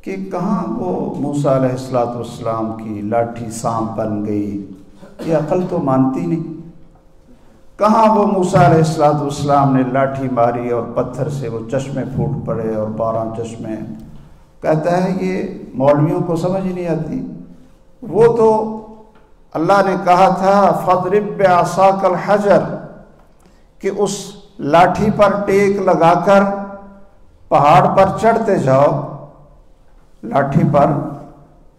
کہ کہاں وہ موسیٰ علیہ السلام کی لاٹھی سانپ بن گئی، یہ عقل تو مانتی نہیں، کہاں وہ موسیٰ علیہ السلام نے لاٹھی ماری اور پتھر سے وہ چشمے پھوٹ پڑے اور 12 چشمے، کہتا ہے یہ مولویوں کو سمجھ نہیں آتی۔ وہ تو اللہ نے کہا تھا فَاضْرِب بِعَصَاكَ الْحَجَرَ کہ اس لاٹھی پر ٹیک لگا کر پہاڑ پر چڑھتے جاؤ، لاٹھی پر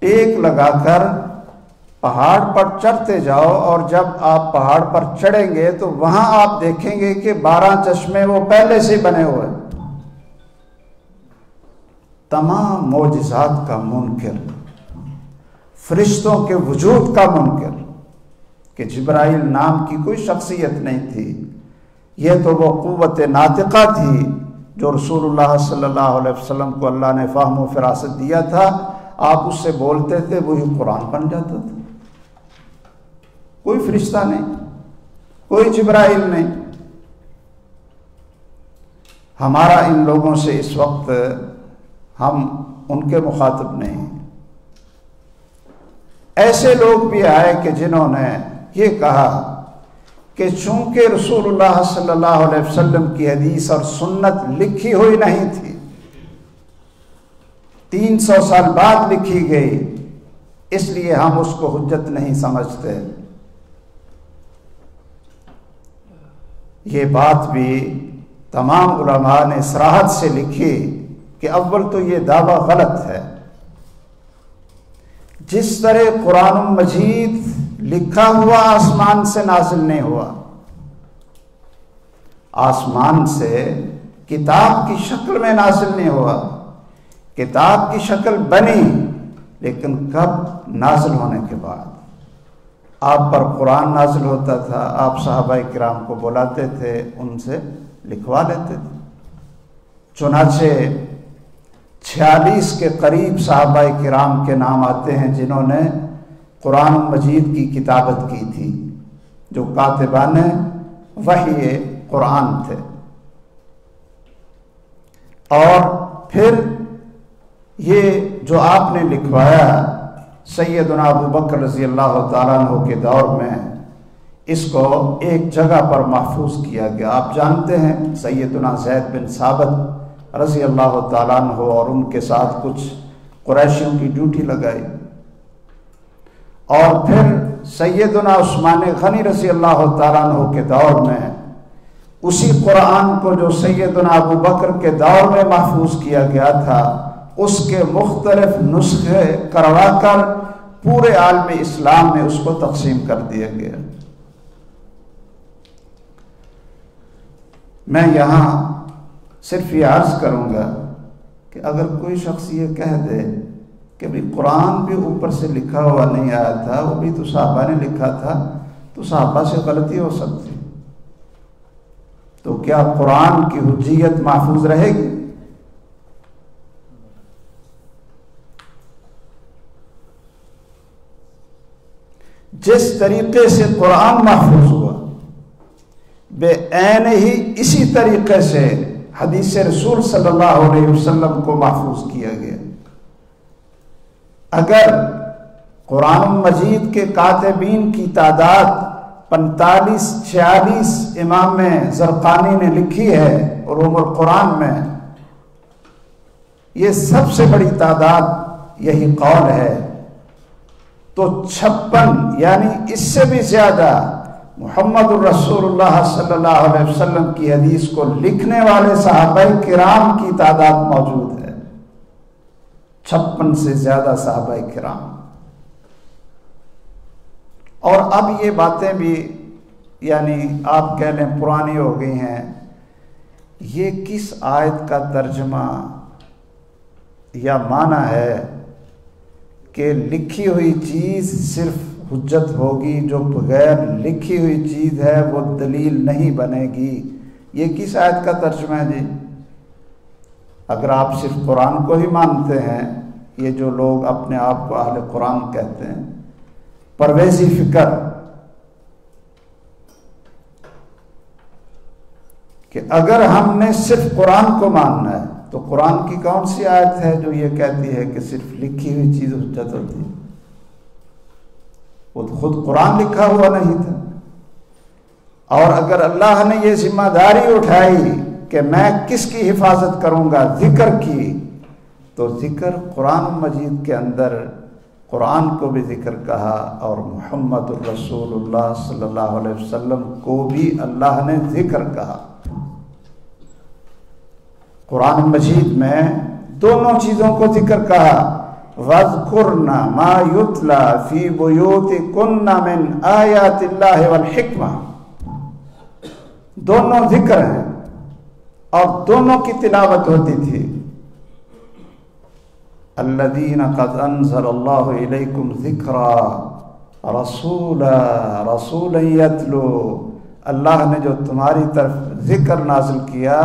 ٹیک لگا کر پہاڑ پر چڑھتے جاؤ، اور جب آپ پہاڑ پر چڑھیں گے تو وہاں آپ دیکھیں گے کہ 12 چشمے وہ پہلے سے بنے ہوئے۔ تمام معجزات کا منکر، فرشتوں کے وجود کا منکر، کہ جبرائیل نام کی کوئی شخصیت نہیں تھی، یہ تو وہ قوت ناطقہ تھی جو رسول اللہ صلی اللہ علیہ وسلم کو اللہ نے فہم و فراست دیا تھا، آپ اس سے بولتے تھے وہی قرآن بن جاتا تھا۔ کوئی فرشتہ نہیں، کوئی جبرائیل نہیں۔ ہمارا ان لوگوں سے اس وقت ہم ان کے مخاطب نہیں۔ ایسے لوگ بھی آئے کہ جنہوں نے یہ کہا کہ چونکہ رسول اللہ صلی اللہ علیہ وسلم کی حدیث اور سنت لکھی ہوئی نہیں تھی، 300 سال بعد لکھی گئی، اس لیے ہم اس کو حجت نہیں سمجھتے۔ یہ بات بھی تمام علماء نے صراحت سے لکھی کہ اول تو یہ دعویٰ غلط ہے۔ جس طرح قرآن مجید لکھا ہوا آسمان سے نازل نہیں ہوا، آسمان سے کتاب کی شکل میں نازل نہیں ہوا، کتاب کی شکل بنی، لیکن کب؟ نازل ہونے کے بعد۔ آپ پر قرآن نازل ہوتا تھا، آپ صحابہ کرام کو بلاتے تھے، ان سے لکھوا لیتے تھے۔ چنانچہ 46 کے قریب صحابہ کرام کے نام آتے ہیں جنہوں نے قرآن مجید کی کتابت کی تھی، جو کاتبان وحی قرآن تھے۔ اور پھر یہ جو آپ نے لکھوایا سیدنا ابو بکر رضی اللہ تعالیٰ عنہ کے دور میں، اس کو ایک جگہ پر محفوظ کیا گیا۔ آپ جانتے ہیں سیدنا زید بن ثابت رضی اللہ تعالیٰ عنہ اور ان کے ساتھ کچھ قریشیوں کی ڈیوٹی لگائی، اور پھر سیدنا عثمان غنی رضی اللہ تعالیٰ عنہ کے دور میں اسی قرآن کو جو سیدنا ابو بکر کے دور میں محفوظ کیا گیا تھا، اس کے مختلف نسخے کروا کر پورے عالم اسلام میں اس کو تقسیم کر دیا گیا۔ میں یہاں صرف یہ عرض کروں گا کہ اگر کوئی شخص یہ کہہ دے کہ بھی قرآن بھی اوپر سے لکھا ہوا نہیں آیا تھا، وہ بھی تو صحابہ نے لکھا تھا، تو صحابہ سے غلطی ہو سکتی، تو کیا قرآن کی حجیت محفوظ رہے گی؟ جس طریقے سے قرآن محفوظ ہوا، بے عین ہی اسی طریقے سے حدیث رسول صلی اللہ علیہ وسلم کو محفوظ کیا گیا۔ اگر قرآن مجید کے کاتبین کی تعداد 45-46 امام زرقانی نے لکھی ہے علوم القرآن میں، یہ سب سے بڑی تعداد یہی قول ہے، تو 56 یعنی اس سے بھی زیادہ محمد الرسول اللہ صلی اللہ علیہ وسلم کی حدیث کو لکھنے والے صحابہ کرام کی تعداد موجود ہے، 56 سے زیادہ صحابہ کرام۔ اور اب یہ باتیں بھی یعنی آپ کہہ لیں پرانی ہو گئی ہیں، یہ کس آیت کا ترجمہ یا معنی ہے کہ لکھی ہوئی چیز صرف حجت ہوگی، جو بغیر لکھی ہوئی چیز ہے وہ دلیل نہیں بنے گی، یہ کس آیت کا ترجمہ ہے جی؟ اگر آپ صرف قرآن کو ہی مانتے ہیں، یہ جو لوگ اپنے آپ کو اہل قرآن کہتے ہیں، پرویزی فکر کہ اگر ہم نے صرف قرآن کو ماننا ہے تو قرآن کی کون سی آیت ہے جو یہ کہتی ہے کہ صرف لکھی ہوئی چیز حجت ہوتی ہے؟ وہ تو خود قرآن لکھا ہوا نہیں تھا۔ اور اگر اللہ نے یہ ذمہ داری اٹھائی کہ میں کس کی حفاظت کروں گا، ذکر کی، تو ذکر قرآن مجید کے اندر قرآن کو بھی ذکر کہا اور محمد الرسول اللہ صلی اللہ علیہ وسلم کو بھی اللہ نے ذکر کہا۔ قرآن مجید میں دونوں چیزوں کو ذکر کہا، وَاذْكُرْنَ مَا يُتْلَى فِي بُيُوتِكُنَّ مِنْ آيَاتِ اللَّهِ وَالْحِكْمَةِ، دونوں ذکر ہیں اور دونوں کی تلاوت ہوتی تھی۔ الَّذِينَ قَدْ أَنزَلَ اللَّهُ إِلَيْكُمْ ذِكْرًا رَسُولًا يَتْلُو، اللہ نے جو تمہاری طرف ذکر نازل کیا،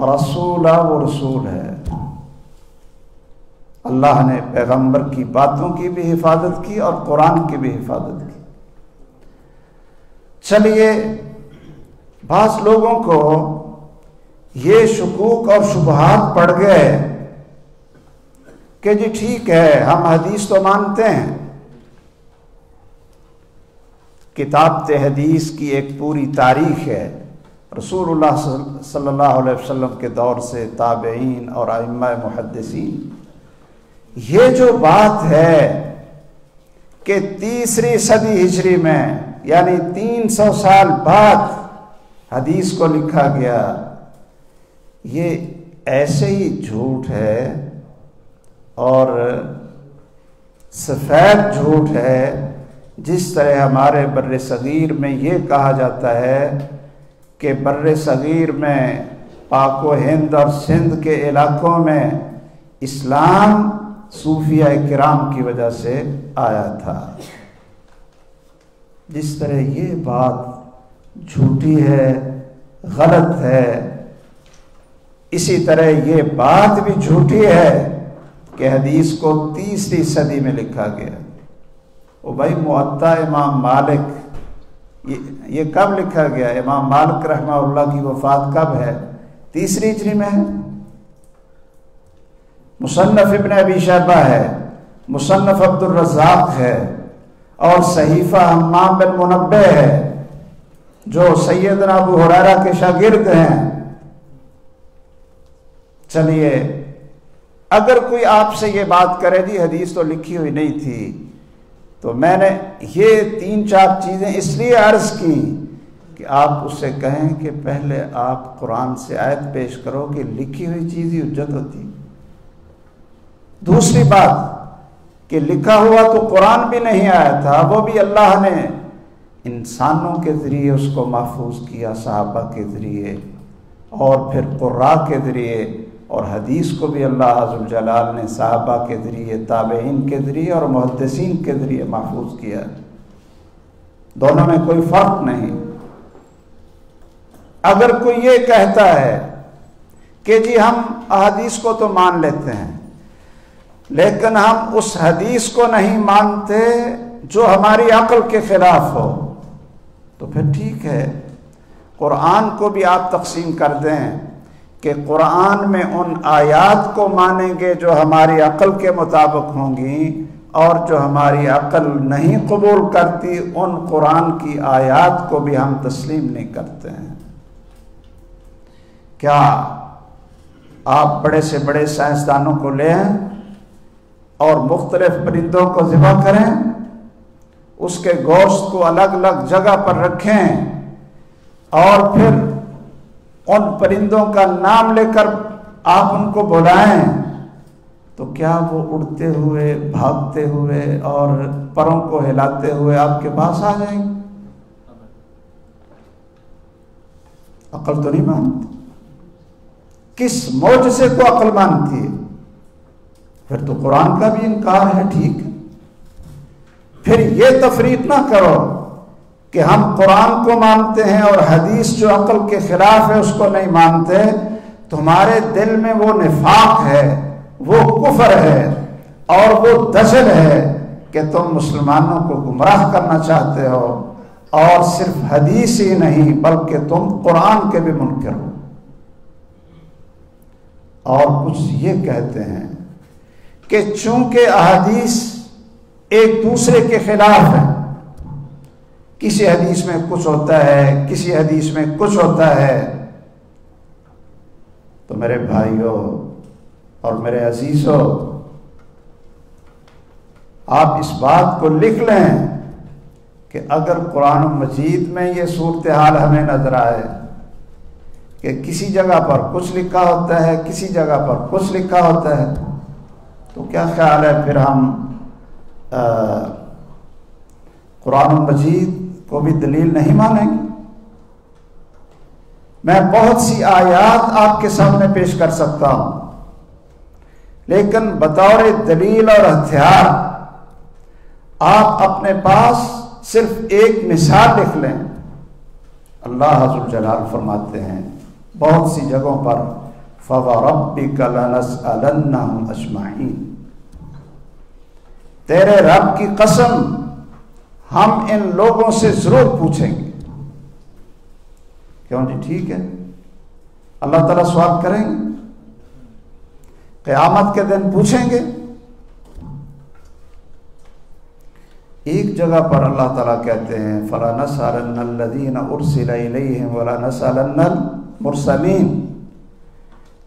رسولہ وہ رسول ہے، اللہ نے پیغمبر کی باتوں کی بھی حفاظت کی اور قرآن کی بھی حفاظت کی۔ چلیے، بعض لوگوں کو یہ شکوک اور شبہات پڑ گئے کہ جی ٹھیک ہے ہم حدیث تو مانتے ہیں، کتابت حدیث کی ایک پوری تاریخ ہے، رسول اللہ صلی اللہ علیہ وسلم کے دور سے تابعین اور ائمہ محدثین، یہ جو بات ہے کہ 3 صدی ہجری میں یعنی 300 سال بعد حدیث کو لکھا گیا، یہ ایسے ہی جھوٹ ہے اور سفید جھوٹ ہے، جس طرح ہمارے بر صغیر میں یہ کہا جاتا ہے کہ بر صغیر میں پاک و ہند اور سندھ کے علاقوں میں اسلام صوفیہ کرام کی وجہ سے آیا تھا۔ جس طرح یہ بات جھوٹی ہے، غلط ہے، اسی طرح یہ بات بھی جھوٹی ہے کہ حدیث کو 3 صدی میں لکھا گیا۔ وہ بھائی موطا امام مالک یہ کب لکھا گیا؟ امام مالک رحمہ اللہ کی وفات کب ہے؟ 3 ہجری میں ہے۔ مصنف ابن ابی شیبہ ہے، مصنف عبد الرزاق ہے، اور صحیفہ حمام بن منبہ ہے جو سیدنا ابو ہریرہ کے شاگرد ہیں۔ چلیے، اگر کوئی آپ سے یہ بات کرے جی حدیث تو لکھی ہوئی نہیں تھی، تو میں نے یہ 3-4 چیزیں اس لیے عرض کی کہ آپ اس سے کہیں کہ پہلے آپ قرآن سے آیت پیش کرو کہ لکھی ہوئی چیز ہی حجت ہوتی۔ دوسری بات کہ لکھا ہوا تو قرآن بھی نہیں آیا تھا، وہ بھی اللہ نے انسانوں کے ذریعے اس کو محفوظ کیا، صحابہ کے ذریعے اور پھر قراء کے ذریعے، اور حدیث کو بھی اللہ عز و جلال نے صحابہ کے ذریعے، تابعین کے ذریعے اور محدثین کے ذریعے محفوظ کیا۔ دونوں میں کوئی فرق نہیں۔ اگر کوئی یہ کہتا ہے کہ جی ہم احادیث کو تو مان لیتے ہیں لیکن ہم اس حدیث کو نہیں مانتے جو ہماری عقل کے خلاف ہو، تو پھر ٹھیک ہے، قرآن کو بھی آپ تقسیم کر دیں کہ قرآن میں ان آیات کو مانیں گے جو ہماری عقل کے مطابق ہوں گی، اور جو ہماری عقل نہیں قبول کرتی ان قرآن کی آیات کو بھی ہم تسلیم نہیں کرتے ہیں۔ کیا آپ بڑے سے بڑے سائنسدانوں کو لے آئیں اور مختلف پرندوں کو ذبح کریں، اس کے گوشت کو الگ الگ جگہ پر رکھیں اور پھر ان پرندوں کا نام لے کر آپ ان کو بلائیں، تو کیا وہ اڑتے ہوئے، بھاگتے ہوئے اور پروں کو ہلاتے ہوئے آپ کے پاس آ جائیں گے؟ عقل تو نہیں مانتی۔ کس معجزے کو عقل مانتی ہے؟ پھر تو قرآن کا بھی انکار ہے، ٹھیک ہے۔ پھر یہ تفریق نہ کرو کہ ہم قرآن کو مانتے ہیں اور حدیث جو عقل کے خلاف ہے اس کو نہیں مانتے۔ تمہارے دل میں وہ نفاق ہے، وہ کفر ہے اور وہ دجل ہے کہ تم مسلمانوں کو گمراہ کرنا چاہتے ہو، اور صرف حدیث ہی نہیں بلکہ تم قرآن کے بھی منکر ہو۔ اور کچھ یہ کہتے ہیں کہ چونکہ احادیث ایک دوسرے کے خلاف ہیں، کسی حدیث میں کچھ ہوتا ہے، کسی حدیث میں کچھ ہوتا ہے، تو میرے بھائیوں اور میرے عزیزوں، آپ اس بات کو لکھ لیں کہ اگر قرآن مجید میں یہ صورتحال ہمیں نظر آئے کہ کسی جگہ پر کچھ لکھا ہوتا ہے، کسی جگہ پر کچھ لکھا ہوتا ہے، تو کیا خیال ہے پھر ہم قرآن مجید کو بھی دلیل نہیں مانیں گے؟ میں بہت سی آیات آپ کے سامنے پیش کر سکتا ہوں، لیکن بطور دلیل اور ہتھیار آپ اپنے پاس صرف ایک مثال لکھ لیں۔ اللہ عز و جلال فرماتے ہیں بہت سی جگہوں پر فَوَرَبِّكَ لَنَسْأَلَنَّهُمْ أَجْمَعِينَ، تیرے رب کی قسم ہم ان لوگوں سے ضرور پوچھیں گے۔ کیوں جی؟ ٹھیک ہے، اللہ تعالیٰ سوال کریں گے، قیامت کے دن پوچھیں گے۔ ایک جگہ پر اللہ تعالیٰ کہتے ہیں فَلَنَسْأَلَنَّ الَّذِينَ أُرْسِلَ إِلَيْهِمْ وَلَنَسْأَلَنَّ الْمُرْسَلِينَ،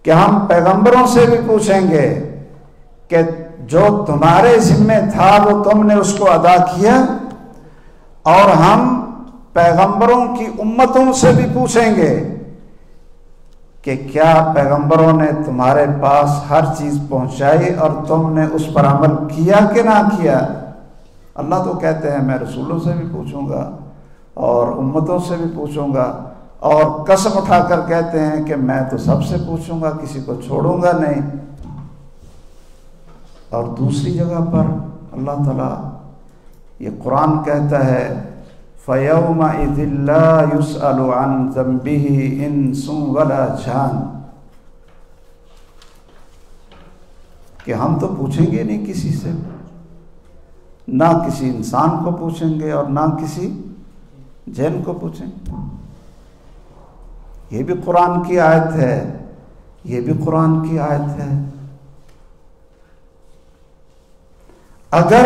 کہ ہم پیغمبروں سے بھی پوچھیں گے کہ جو تمہارے ذمہ تھا وہ تم نے اس کو ادا کیا، اور ہم پیغمبروں کی امتوں سے بھی پوچھیں گے کہ کیا پیغمبروں نے تمہارے پاس ہر چیز پہنچائی اور تم نے اس پر عمل کیا کہ نہ کیا؟ اللہ تو کہتے ہیں میں رسولوں سے بھی پوچھوں گا اور امتوں سے بھی پوچھوں گا، اور قسم اٹھا کر کہتے ہیں کہ میں تو سب سے پوچھوں گا، کسی کو چھوڑوں گا نہیں۔ اور دوسری جگہ پر اللہ تعالیٰ یہ قرآن کہتا ہے فَيَوْمَئِذٍ لَا يُسْأَلُ عَنْ ذَنْبِهِ إِنسٌ وَلَا جَانٌ، کہ ہم تو پوچھیں گے نہیں کسی سے، نہ کسی انسان کو پوچھیں گے اور نہ کسی جن کو پوچھیں گے۔ یہ بھی قرآن کی آیت ہے، یہ بھی قرآن کی آیت ہے۔ اگر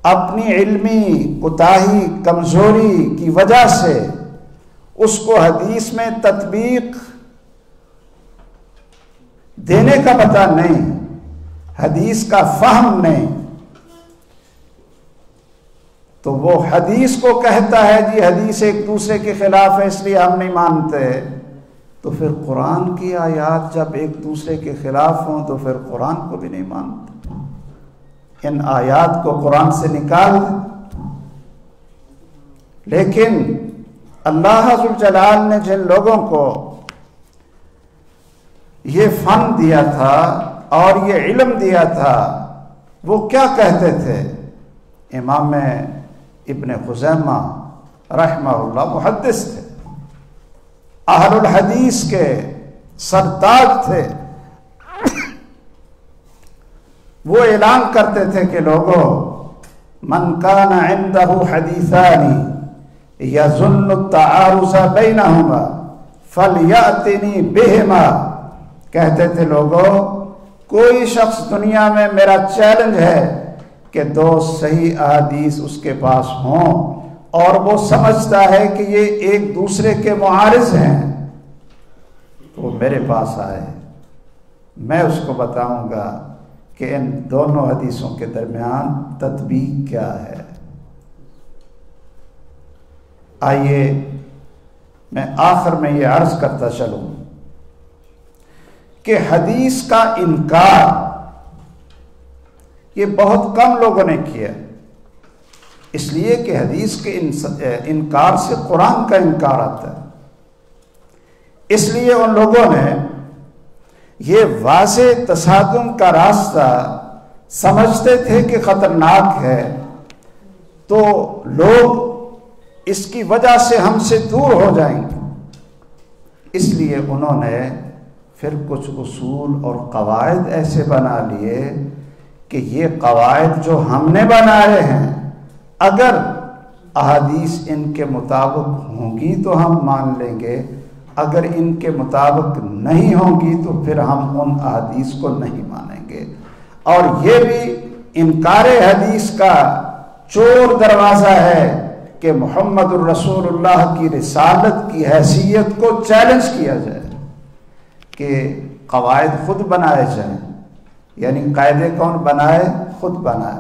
اپنی علمی کوتاہی، کمزوری کی وجہ سے اس کو حدیث میں تطبیق دینے کا پتہ نہیں، حدیث کا فہم نہیں، تو وہ حدیث کو کہتا ہے جی حدیث ایک دوسرے کے خلاف ہے اس لیے ہم نہیں مانتے، تو پھر قرآن کی آیات جب ایک دوسرے کے خلاف ہوں تو پھر قرآن کو بھی نہیں مانتے۔ ان آیات کو قرآن سے نکال دیں۔ لیکن اللہ عز و جلال نے جن لوگوں کو یہ فن دیا تھا اور یہ علم دیا تھا وہ کیا کہتے تھے؟ امام ابن خزیمہ رحمہ اللہ محدث تھے، اہل الحدیث کے سرتاج تھے، وہ اعلان کرتے تھے کہ لوگوں من کان عندہ حدیثان یظن التعارض بینہما فلیأتنی بہما، کہتے تھے لوگوں کوئی شخص دنیا میں میرا چیلنج ہے کہ 2 صحیح احادیث اس کے پاس ہوں اور وہ سمجھتا ہے کہ یہ ایک دوسرے کے معارض ہیں، تو وہ میرے پاس آئے، میں اس کو بتاؤں گا کہ ان دونوں حدیثوں کے درمیان تطبیق کیا ہے۔ آئیے میں آخر میں یہ عرض کرتا چلوں کہ حدیث کا انکار یہ بہت کم لوگوں نے کیا، اس لیے کہ حدیث کے انکار سے قرآن کا انکار آتا ہے۔ اس لیے ان لوگوں نے یہ واضح تصادم کا راستہ سمجھتے تھے کہ خطرناک ہے، تو لوگ اس کی وجہ سے ہم سے دور ہو جائیں گے، اس لیے انہوں نے پھر کچھ اصول اور قواعد ایسے بنا لیے کہ یہ قواعد جو ہم نے بنائے ہیں اگر احادیث ان کے مطابق ہوں گی تو ہم مان لیں گے، اگر ان کے مطابق نہیں ہوں گی تو پھر ہم ان احادیث کو نہیں مانیں گے۔ اور یہ بھی انکار حدیث کا چور دروازہ ہے کہ محمد الرسول اللہ کی رسالت کی حیثیت کو چیلنج کیا جائے، کہ قواعد خود بنائے جائیں، یعنی قاعدے کون بنائے؟ خود بنائے،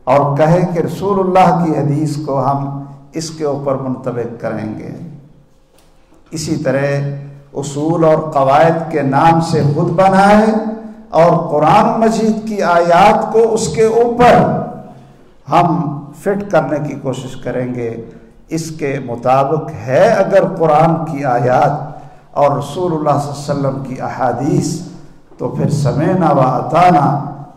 اور کہے کہ رسول اللہ کی حدیث کو ہم اس کے اوپر منطبق کریں گے۔ اسی طرح اصول اور قواعد کے نام سے خود بنائے اور قرآن مجید کی آیات کو اس کے اوپر ہم فٹ کرنے کی کوشش کریں گے، اس کے مطابق ہے اگر قرآن کی آیات اور رسول اللہ صلی اللہ علیہ وسلم کی احادیث تو پھر سمعنا و اطعنا،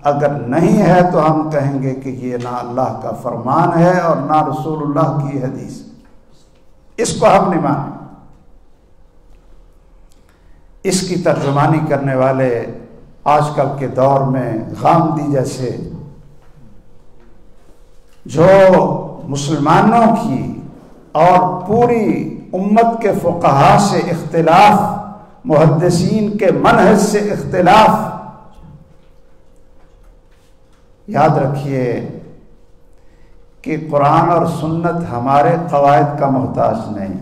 اگر نہیں ہے تو ہم کہیں گے کہ یہ نہ اللہ کا فرمان ہے اور نہ رسول اللہ کی حدیث، اس کو ہم نہیں مانیں۔ اس کی ترجمانی کرنے والے آج کل کے دور میں غامدی جیسے جو مسلمانوں کی اور پوری امت کے فقہا سے اختلاف، محدثین کے منہج سے اختلاف، یاد رکھیے کہ قرآن اور سنت ہمارے قواعد کا محتاج نہیں،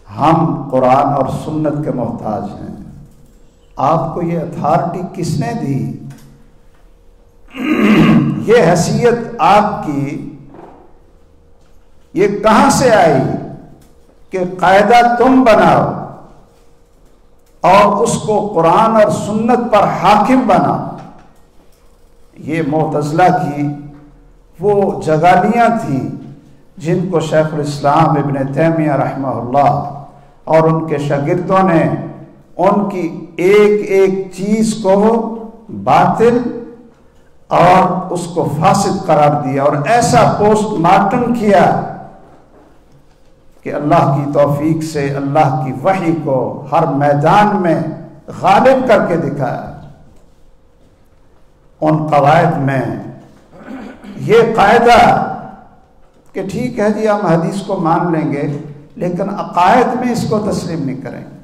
ہم قرآن اور سنت کے محتاج ہیں۔ آپ کو یہ اتھارٹی کس نے دی؟ یہ حیثیت آپ کی یہ کہاں سے آئی کہ قاعدہ تم بناؤ اور اس کو قرآن اور سنت پر حاکم بناؤ؟ یہ معتزلہ کی وہ جگالیاں تھیں جن کو شیخ الاسلام ابن تیمیہ رحمہ اللہ اور ان کے شاگردوں نے ان کی ایک ایک چیز کو باطل اور اس کو فاسد قرار دیا اور ایسا پوسٹ مارٹم کیا کہ اللہ کی توفیق سے اللہ کی وحی کو ہر میدان میں غالب کر کے دکھایا۔ ان قواعد میں یہ قاعدہ کہ ٹھیک ہے جی ہم حدیث کو مان لیں گے لیکن عقائد میں اس کو تسلیم نہیں کریں گے۔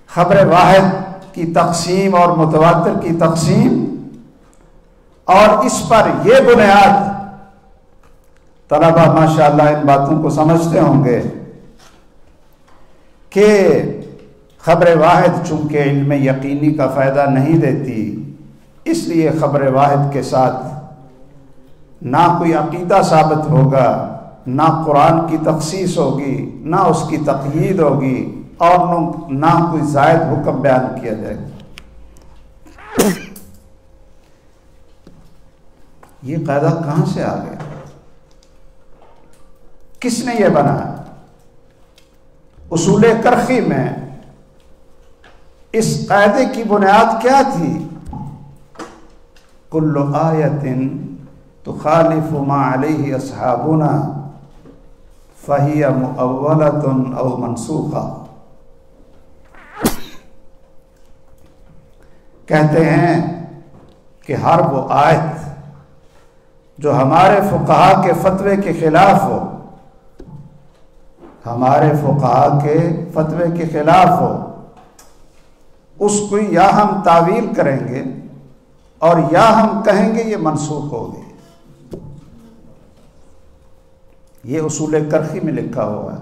خبر واحد کی تقسیم اور متواتر کی تقسیم، اور اس پر یہ بنیاد، طلبہ ماشاءاللہ ان باتوں کو سمجھتے ہوں گے کہ خبر واحد چونکہ علم یقینی کا فائدہ نہیں دیتی، اس لیے خبر واحد کے ساتھ نہ کوئی عقیدہ ثابت ہوگا، نہ قرآن کی تخصیص ہوگی، نہ اس کی تقیید ہوگی، اور نہ کوئی زائد حکم بیان کیا جائے گا۔ یہ قاعدہ کہاں سے آ گیا؟ کس نے یہ بنایا؟ اصول کرخی میں اس قاعدے کی بنیاد کیا تھی؟ کل آیت تخالف ما علیہ اصحابنا فہی مؤولۃ او منسوخہ۔ کہتے ہیں کہ ہر وہ آیت جو ہمارے فقہا کے فتوے کے خلاف ہو، ہمارے فقہا کے فتوے کے خلاف ہو، اس کو یا ہم تعویل کریں گے اور یا ہم کہیں گے یہ منسوخ ہوگی. یہ اصول کرخی میں لکھا ہوا ہے.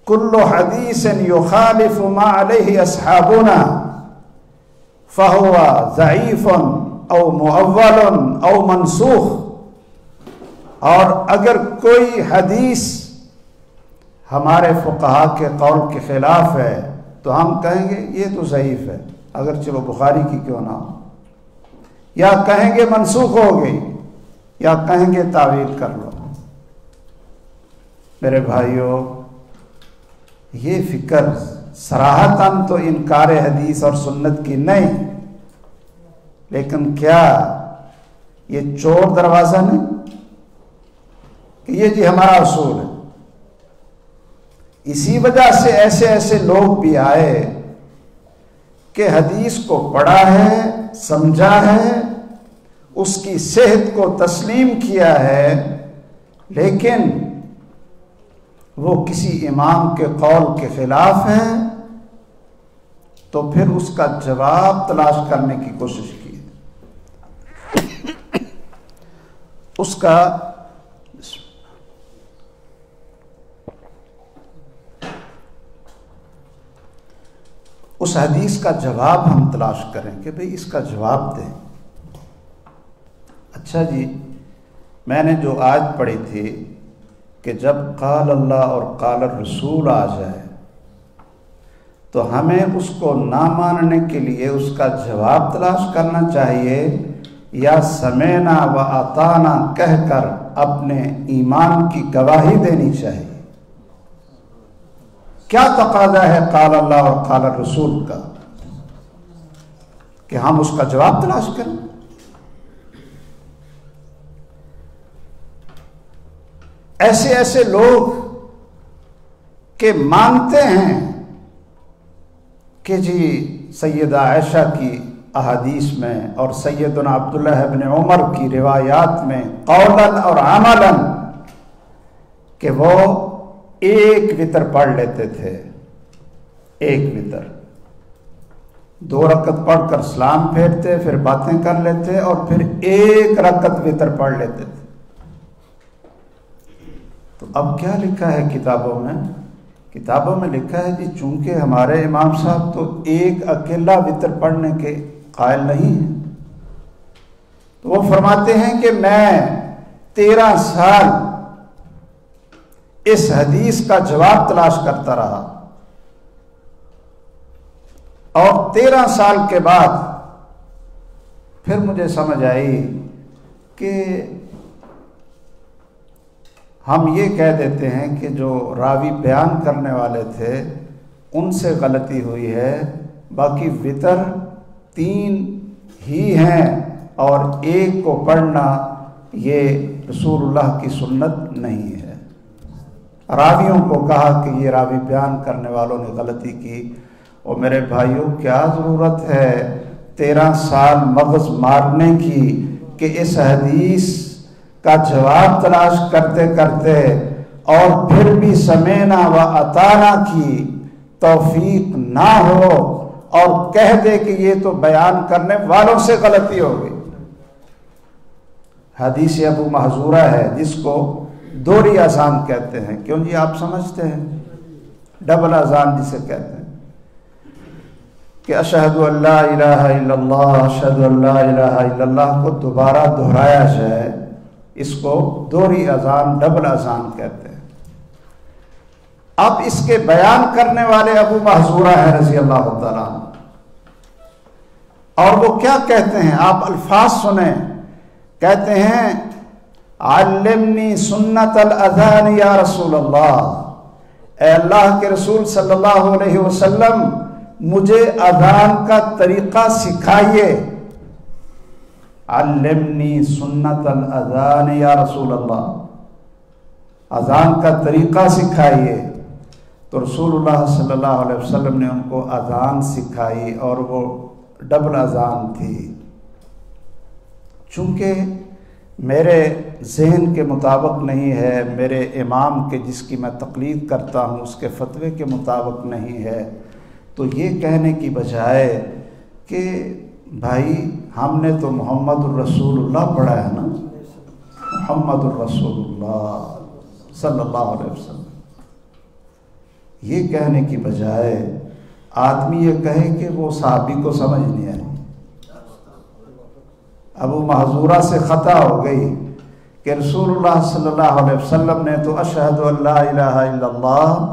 کل حدیث یخالف ما علیہ اصحابنا فہو ضعیف او مؤول او منسوخ. اور اگر کوئی حدیث ہمارے فقہا کے قول کے خلاف ہے تو ہم کہیں گے یہ تو ضعیف ہے، اگرچہ وہ بخاری کی کیوں نہ ہو، یا کہیں گے منسوخ ہو گئی، یا کہیں گے تعویل کر لو. میرے بھائیوں، یہ فکر صراحتاً تو انکار حدیث اور سنت کی نہیں، لیکن کیا یہ چور دروازہ نہیں کہ یہ جی ہمارا اصول ہے. اسی وجہ سے ایسے ایسے لوگ بھی آئے کہ حدیث کو پڑھا ہے، سمجھا ہے، اس کی صحت کو تسلیم کیا ہے، لیکن وہ کسی امام کے قول کے خلاف ہے تو پھر اس کا جواب تلاش کرنے کی کوشش کی. اس حدیث کا جواب ہم تلاش کریں کہ بھئی اس کا جواب دیں. اچھا جی، میں نے جو آیت پڑھی تھی کہ جب قال اللہ اور قال الرسول آ جائے تو ہمیں اس کو نہ ماننے کے لیے اس کا جواب تلاش کرنا چاہیے، یا سمعنا و اطعنا کہہ کر اپنے ایمان کی گواہی دینی چاہیے؟ کیا تقاضا ہے قال اللہ اور قال الرسول کا کہ ہم اس کا جواب تلاش کریں؟ ایسے ایسے لوگ کہ مانتے ہیں کہ جی سیدہ عائشہ کی احادیث میں اور سیدنا عبداللہ ابن عمر کی روایات میں قولاً اور عملاً کہ وہ ایک وتر پڑھ لیتے تھے، ایک وتر، 2 رکعت پڑھ کر سلام پھیرتے، پھر باتیں کر لیتے اور پھر 1 رکعت وتر پڑھ لیتے تھے. تو اب کیا لکھا ہے کتابوں میں؟ کتابوں میں لکھا ہے جی چونکہ ہمارے امام صاحب تو ایک اکیلا وتر پڑھنے کے قائل نہیں ہیں، تو وہ فرماتے ہیں کہ میں 13 سال اس حدیث کا جواب تلاش کرتا رہا، اور 13 سال کے بعد پھر مجھے سمجھ آئی کہ ہم یہ کہہ دیتے ہیں کہ جو راوی بیان کرنے والے تھے ان سے غلطی ہوئی ہے، باقی وتر 3 ہی ہیں اور 1 کو پڑھنا یہ رسول اللہ کی سنت نہیں ہے. راویوں کو کہا کہ یہ راوی بیان کرنے والوں نے غلطی کی. اور میرے بھائیوں، کیا ضرورت ہے 13 سال مغز مارنے کی کہ اس حدیث کا جواب تلاش کرتے کرتے اور پھر بھی سمعنا و اطعنا کی توفیق نہ ہو اور کہہ دے کہ یہ تو بیان کرنے والوں سے غلطی ہو گئی. حدیث ابو محذورہ ہے جس کو دوہری اذان کہتے ہیں. کیوں جی آپ سمجھتے ہیں؟ ڈبل اذان جسے کہتے ہیں کہ اشہد ان لا الہ الا اللہ، اشہد ان لا الہ الا اللہ کو دوبارہ دہرایا جائے، اس کو دوہری اذان، ڈبل اذان کہتے ہیں. اب اس کے بیان کرنے والے ابو محذورہ ہے رضی اللہ تعالیٰ عنہ، اور وہ کیا کہتے ہیں؟ آپ الفاظ سنیں. کہتے ہیں علمنی سنت الاذان یا رسول اللہ، اے اللہ کے رسول صلی اللہ علیہ وسلم مجھے اذان کا طریقہ سکھائیے. علمنی سنت الاذان یا رسول اللہ، اذان کا طریقہ سکھائیے. تو رسول اللہ صلی اللہ علیہ وسلم نے ان کو اذان سکھائی، اور وہ ڈبل اذان تھی. چونکہ میرے ذہن کے مطابق نہیں ہے، میرے امام کے جس کی میں تقلید کرتا ہوں اس کے فتوے کے مطابق نہیں ہے، تو یہ کہنے کی بجائے کہ بھائی ہم نے تو محمد الرسول اللہ پڑھا ہے نا، محمد الرسول اللہ صلی اللہ علیہ وسلم. یہ کہنے کی بجائے آدمی یہ کہے کہ وہ صحابی کو سمجھ نہیں آئی. ابو محذورہ سے خطا ہو گئی کہ رسول اللہ صلی اللہ علیہ وسلم نے تو اشہد ان لا الہ الا اللہ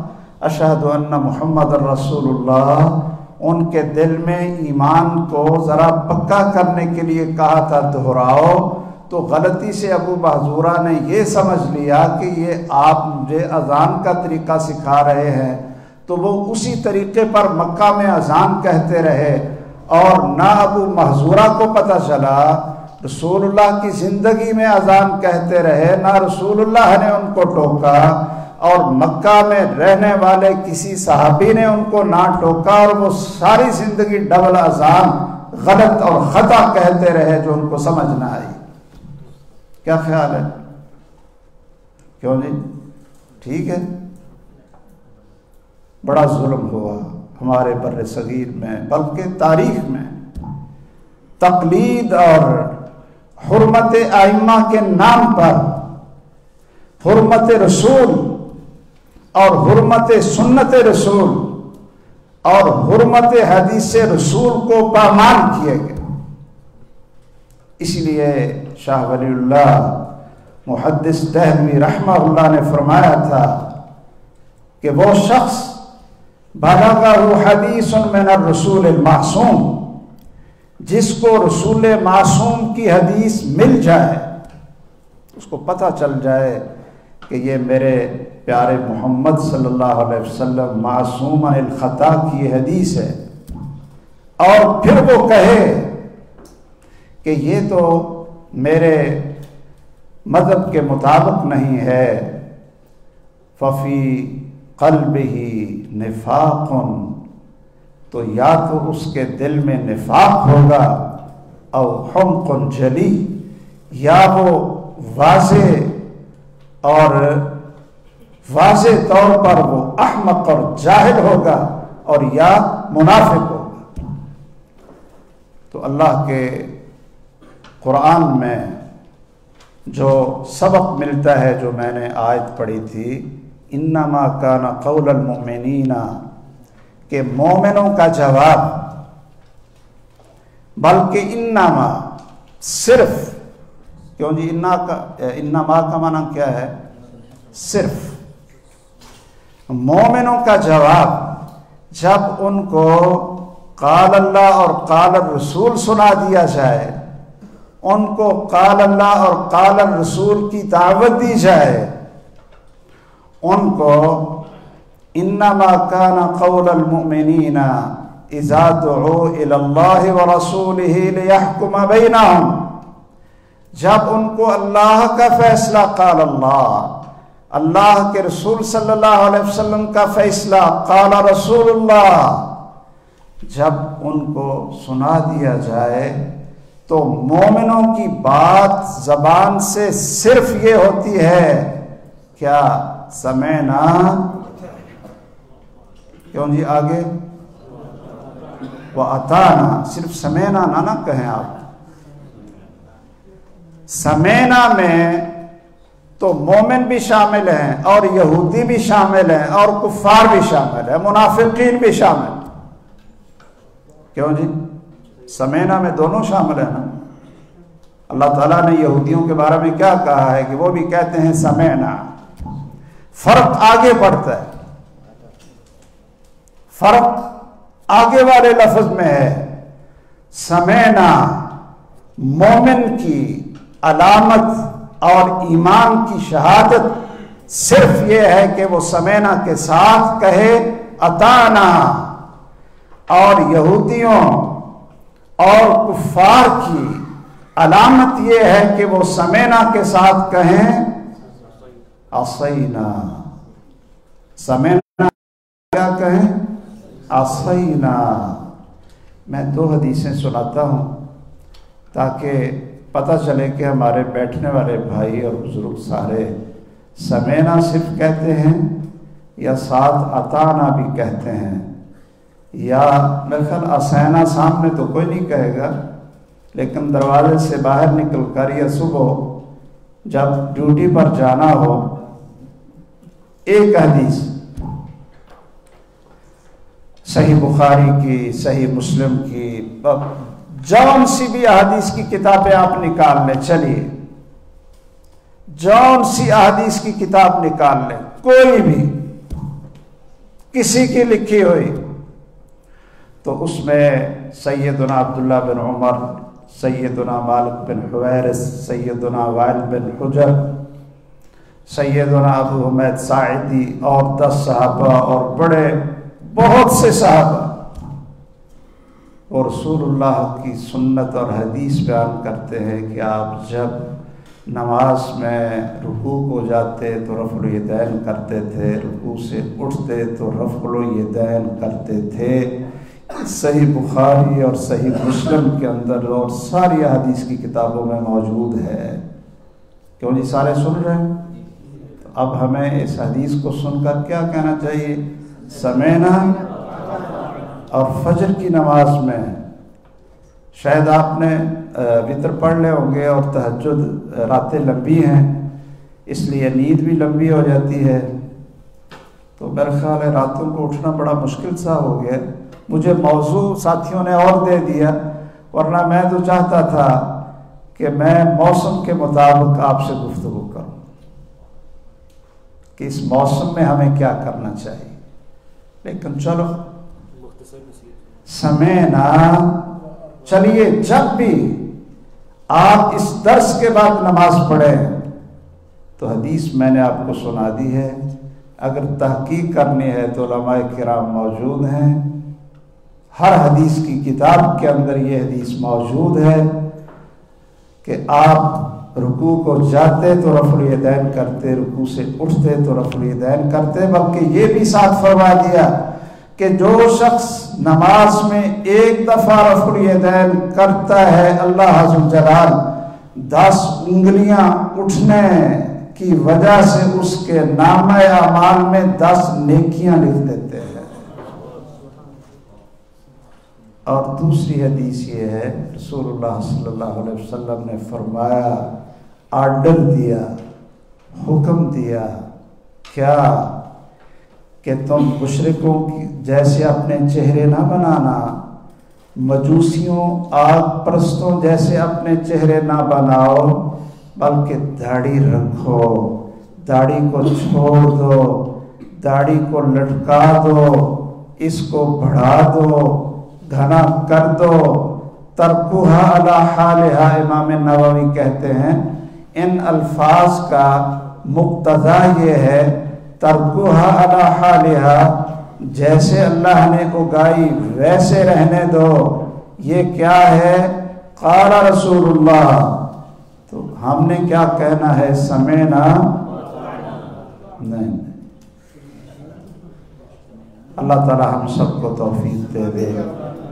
اشہد ان محمد الرسول اللہ، ان کے دل میں ایمان کو ذرا پکا کرنے کے لیے کہا تھا دہراؤ، تو غلطی سے ابو محذورہ نے یہ سمجھ لیا کہ یہ آپ مجھے اذان کا طریقہ سکھا رہے ہیں، تو وہ اسی طریقے پر مکہ میں اذان کہتے رہے. اور نہ ابو محذورہ کو پتہ چلا، رسول اللہ کی زندگی میں اذان کہتے رہے، نہ رسول اللہ نے ان کو ٹوکا، اور مکہ میں رہنے والے کسی صحابی نے ان کو نہ ٹوکا، اور وہ ساری زندگی ڈبل اذان غلط اور خطا کہتے رہے جو ان کو سمجھ نہ آئی. کیا خیال ہے؟ کیوں نہیں؟ ٹھیک ہے. بڑا ظلم ہوا ہمارے بر صغیر میں، بلکہ تاریخ میں. تقلید اور حرمت ائمہ کے نام پر حرمت رسول اور حرمت سنت رسول اور حرمت حدیث رسول کو پامال کیے گئے. اس لیے شاہ ولی اللہ محدث دہلوی رحمہ اللہ نے فرمایا تھا کہ وہ شخص بلغہ حدیث من الرسول المعصوم، جس کو رسول معصوم کی حدیث مل جائے، اس کو پتہ چل جائے کہ یہ میرے پیارے محمد صلی اللہ علیہ وسلم معصوم عن الخطا کی حدیث ہے، اور پھر وہ کہے کہ یہ تو میرے مذہب کے مطابق نہیں ہے، ففی قلبہ نفاق، تو یا تو اس کے دل میں نفاق ہوگا، او حمق جلی، یا وہ واضح طور پر وہ احمق اور جاہل ہوگا، اور یا منافق ہوگا. تو اللہ کے قرآن میں جو سبق ملتا ہے، جو میں نے آیت پڑھی تھی، انما کان قول المؤمنین، کہ مومنوں کا جواب، بلکہ انما صرف، کیوں جی انما کا معنی کیا ہے؟ صرف. مومنوں کا جواب جب ان کو قال اللہ اور قال الرسول سنا دیا جائے، ان کو قال اللہ اور قال الرسول کی دعوت دی جائے، ان کو انما کان قول المؤمنین اذا دعوا الی اللہ ورسولہ لیحکم بینہم، جب ان کو اللہ کا فیصلہ، قال اللہ کے رسول صلی اللہ علیہ وسلم کا فیصلہ، قال رسول اللہ، جب ان کو سنا دیا جائے، تو مومنوں کی بات زبان سے صرف یہ ہوتی ہے، کیا؟ سمعنا. کیوں جی آگے؟ وَأَطَعْنَا، صرف سمعنا نہ کہیں آپ. سمعنا میں تو مومن بھی شامل ہیں، اور یہودی بھی شامل ہیں، اور کفار بھی شامل ہیں، منافقین بھی شامل ہیں. کیوں جی؟ سمعنا میں دونوں شامل ہیں نا. اللہ تعالیٰ نے یہودیوں کے بارے میں کیا کہا ہے کہ وہ بھی کہتے ہیں سمعنا. فرق آگے بڑھتا ہے، فرق آگے والے لفظ میں ہے. سمعنا مومن کی علامت اور ایمان کی شہادت صرف یہ ہے کہ وہ سمعنا کے ساتھ کہے اطعنا، اور یہودیوں اور کفار کی علامت یہ ہے کہ وہ سمعنا کے ساتھ کہیں عصینا. سمعنا کیا کہیں؟ عصینا. میں 2 حدیثیں سناتا ہوں تاکہ پتہ چلے کہ ہمارے بیٹھنے والے بھائی اور بزرگ سارے سمعنا صرف کہتے ہیں یا ساتھ اطعنا بھی کہتے ہیں. یا میرے خیال آسینہ سامنے تو کوئی نہیں کہے گا، لیکن دروازے سے باہر نکل کر یا صبح جب ڈیوٹی پر جانا ہو، ایک حدیث صحیح بخاری کی، صحیح مسلم کی، جون سی بھی احادیث کی کتابیں آپ نکال لیں، چلیے جون سی احادیث کی کتاب نکال لیں، کوئی بھی کسی کی لکھی ہوئی، تو اس میں سیدنا عبداللہ بن عمر، سیدنا مالک بن حویرث، سیدنا وائل بن حجر، سیدنا ابو حمید ساعدی اور 10 صحابہ اور بڑے بہت سے صحابہ، اور رسول اللہ کی سنت اور حدیث بیان کرتے ہیں کہ آپ جب نماز میں رکوع کو جاتے تو رفع الیدین کرتے تھے، رکوع سے اٹھتے تو رفع الیدین کرتے تھے۔ صحیح بخاری اور صحیح مسلم کے اندر اور ساری حدیث کی کتابوں میں موجود ہے۔ کیوں جی سارے سن رہے ہیں؟ تو اب ہمیں اس حدیث کو سن کر کیا کہنا چاہیے؟ سمعنا۔ اور فجر کی نماز میں شاید آپ نے وتر پڑھ لے ہوں گے، اور تہجد راتیں لمبی ہیں اس لیے نیند بھی لمبی ہو جاتی ہے، تو میرا خیال ہے راتوں کو اٹھنا بڑا مشکل سا ہو گیا۔ مجھے موضوع ساتھیوں نے اور دے دیا، ورنہ میں تو چاہتا تھا کہ میں موسم کے مطابق آپ سے گفتگو کروں کہ اس موسم میں ہمیں کیا کرنا چاہیے، لیکن چلو سمعنا۔ چلیے جب بھی آپ اس درس کے بعد نماز پڑھیں تو حدیث میں نے آپ کو سنا دی ہے، اگر تحقیق کرنی ہے تو علماء کرام موجود ہیں، ہر حدیث کی کتاب کے اندر یہ حدیث موجود ہے کہ آپ رکوع کو جاتے تو رفع الیدین کرتے، رکوع سے اٹھتے تو رفع الیدین کرتے، بلکہ یہ بھی ساتھ فرما دیا کہ جو شخص نماز میں ایک دفعہ رفع الیدین کرتا ہے، اللہ عز و جلال 10 انگلیاں اٹھنے کی وجہ سے اس کے نامہ اعمال میں 10 نیکیاں لکھ دیتے ہیں۔ اور دوسری حدیث یہ ہے، رسول اللہ صلی اللہ علیہ وسلم نے فرمایا، آرڈر دیا، حکم دیا، کیا کہ تم مشرکوں کی جیسے اپنے چہرے نہ بنانا، مجوسیوں آگ پرستوں جیسے اپنے چہرے نہ بناؤ، بلکہ داڑھی رکھو، داڑھی کو چھوڑ دو، داڑھی کو لٹکا دو، اس کو بڑھا دو، گھنا کر دو۔ ترکوہا علی حالہا، امام نووی کہتے ہیں ان الفاظ کا مقتضا یہ ہے، ترکوہا علی حالہا، جیسے اللہ نے اگائی ویسے رہنے دو۔ یہ کیا ہے؟ قال رسول اللہ، تو ہم نے کیا کہنا ہے؟ سمعنا نہیں۔ اللہ تعالی ہم سب کو توفیق دے دے۔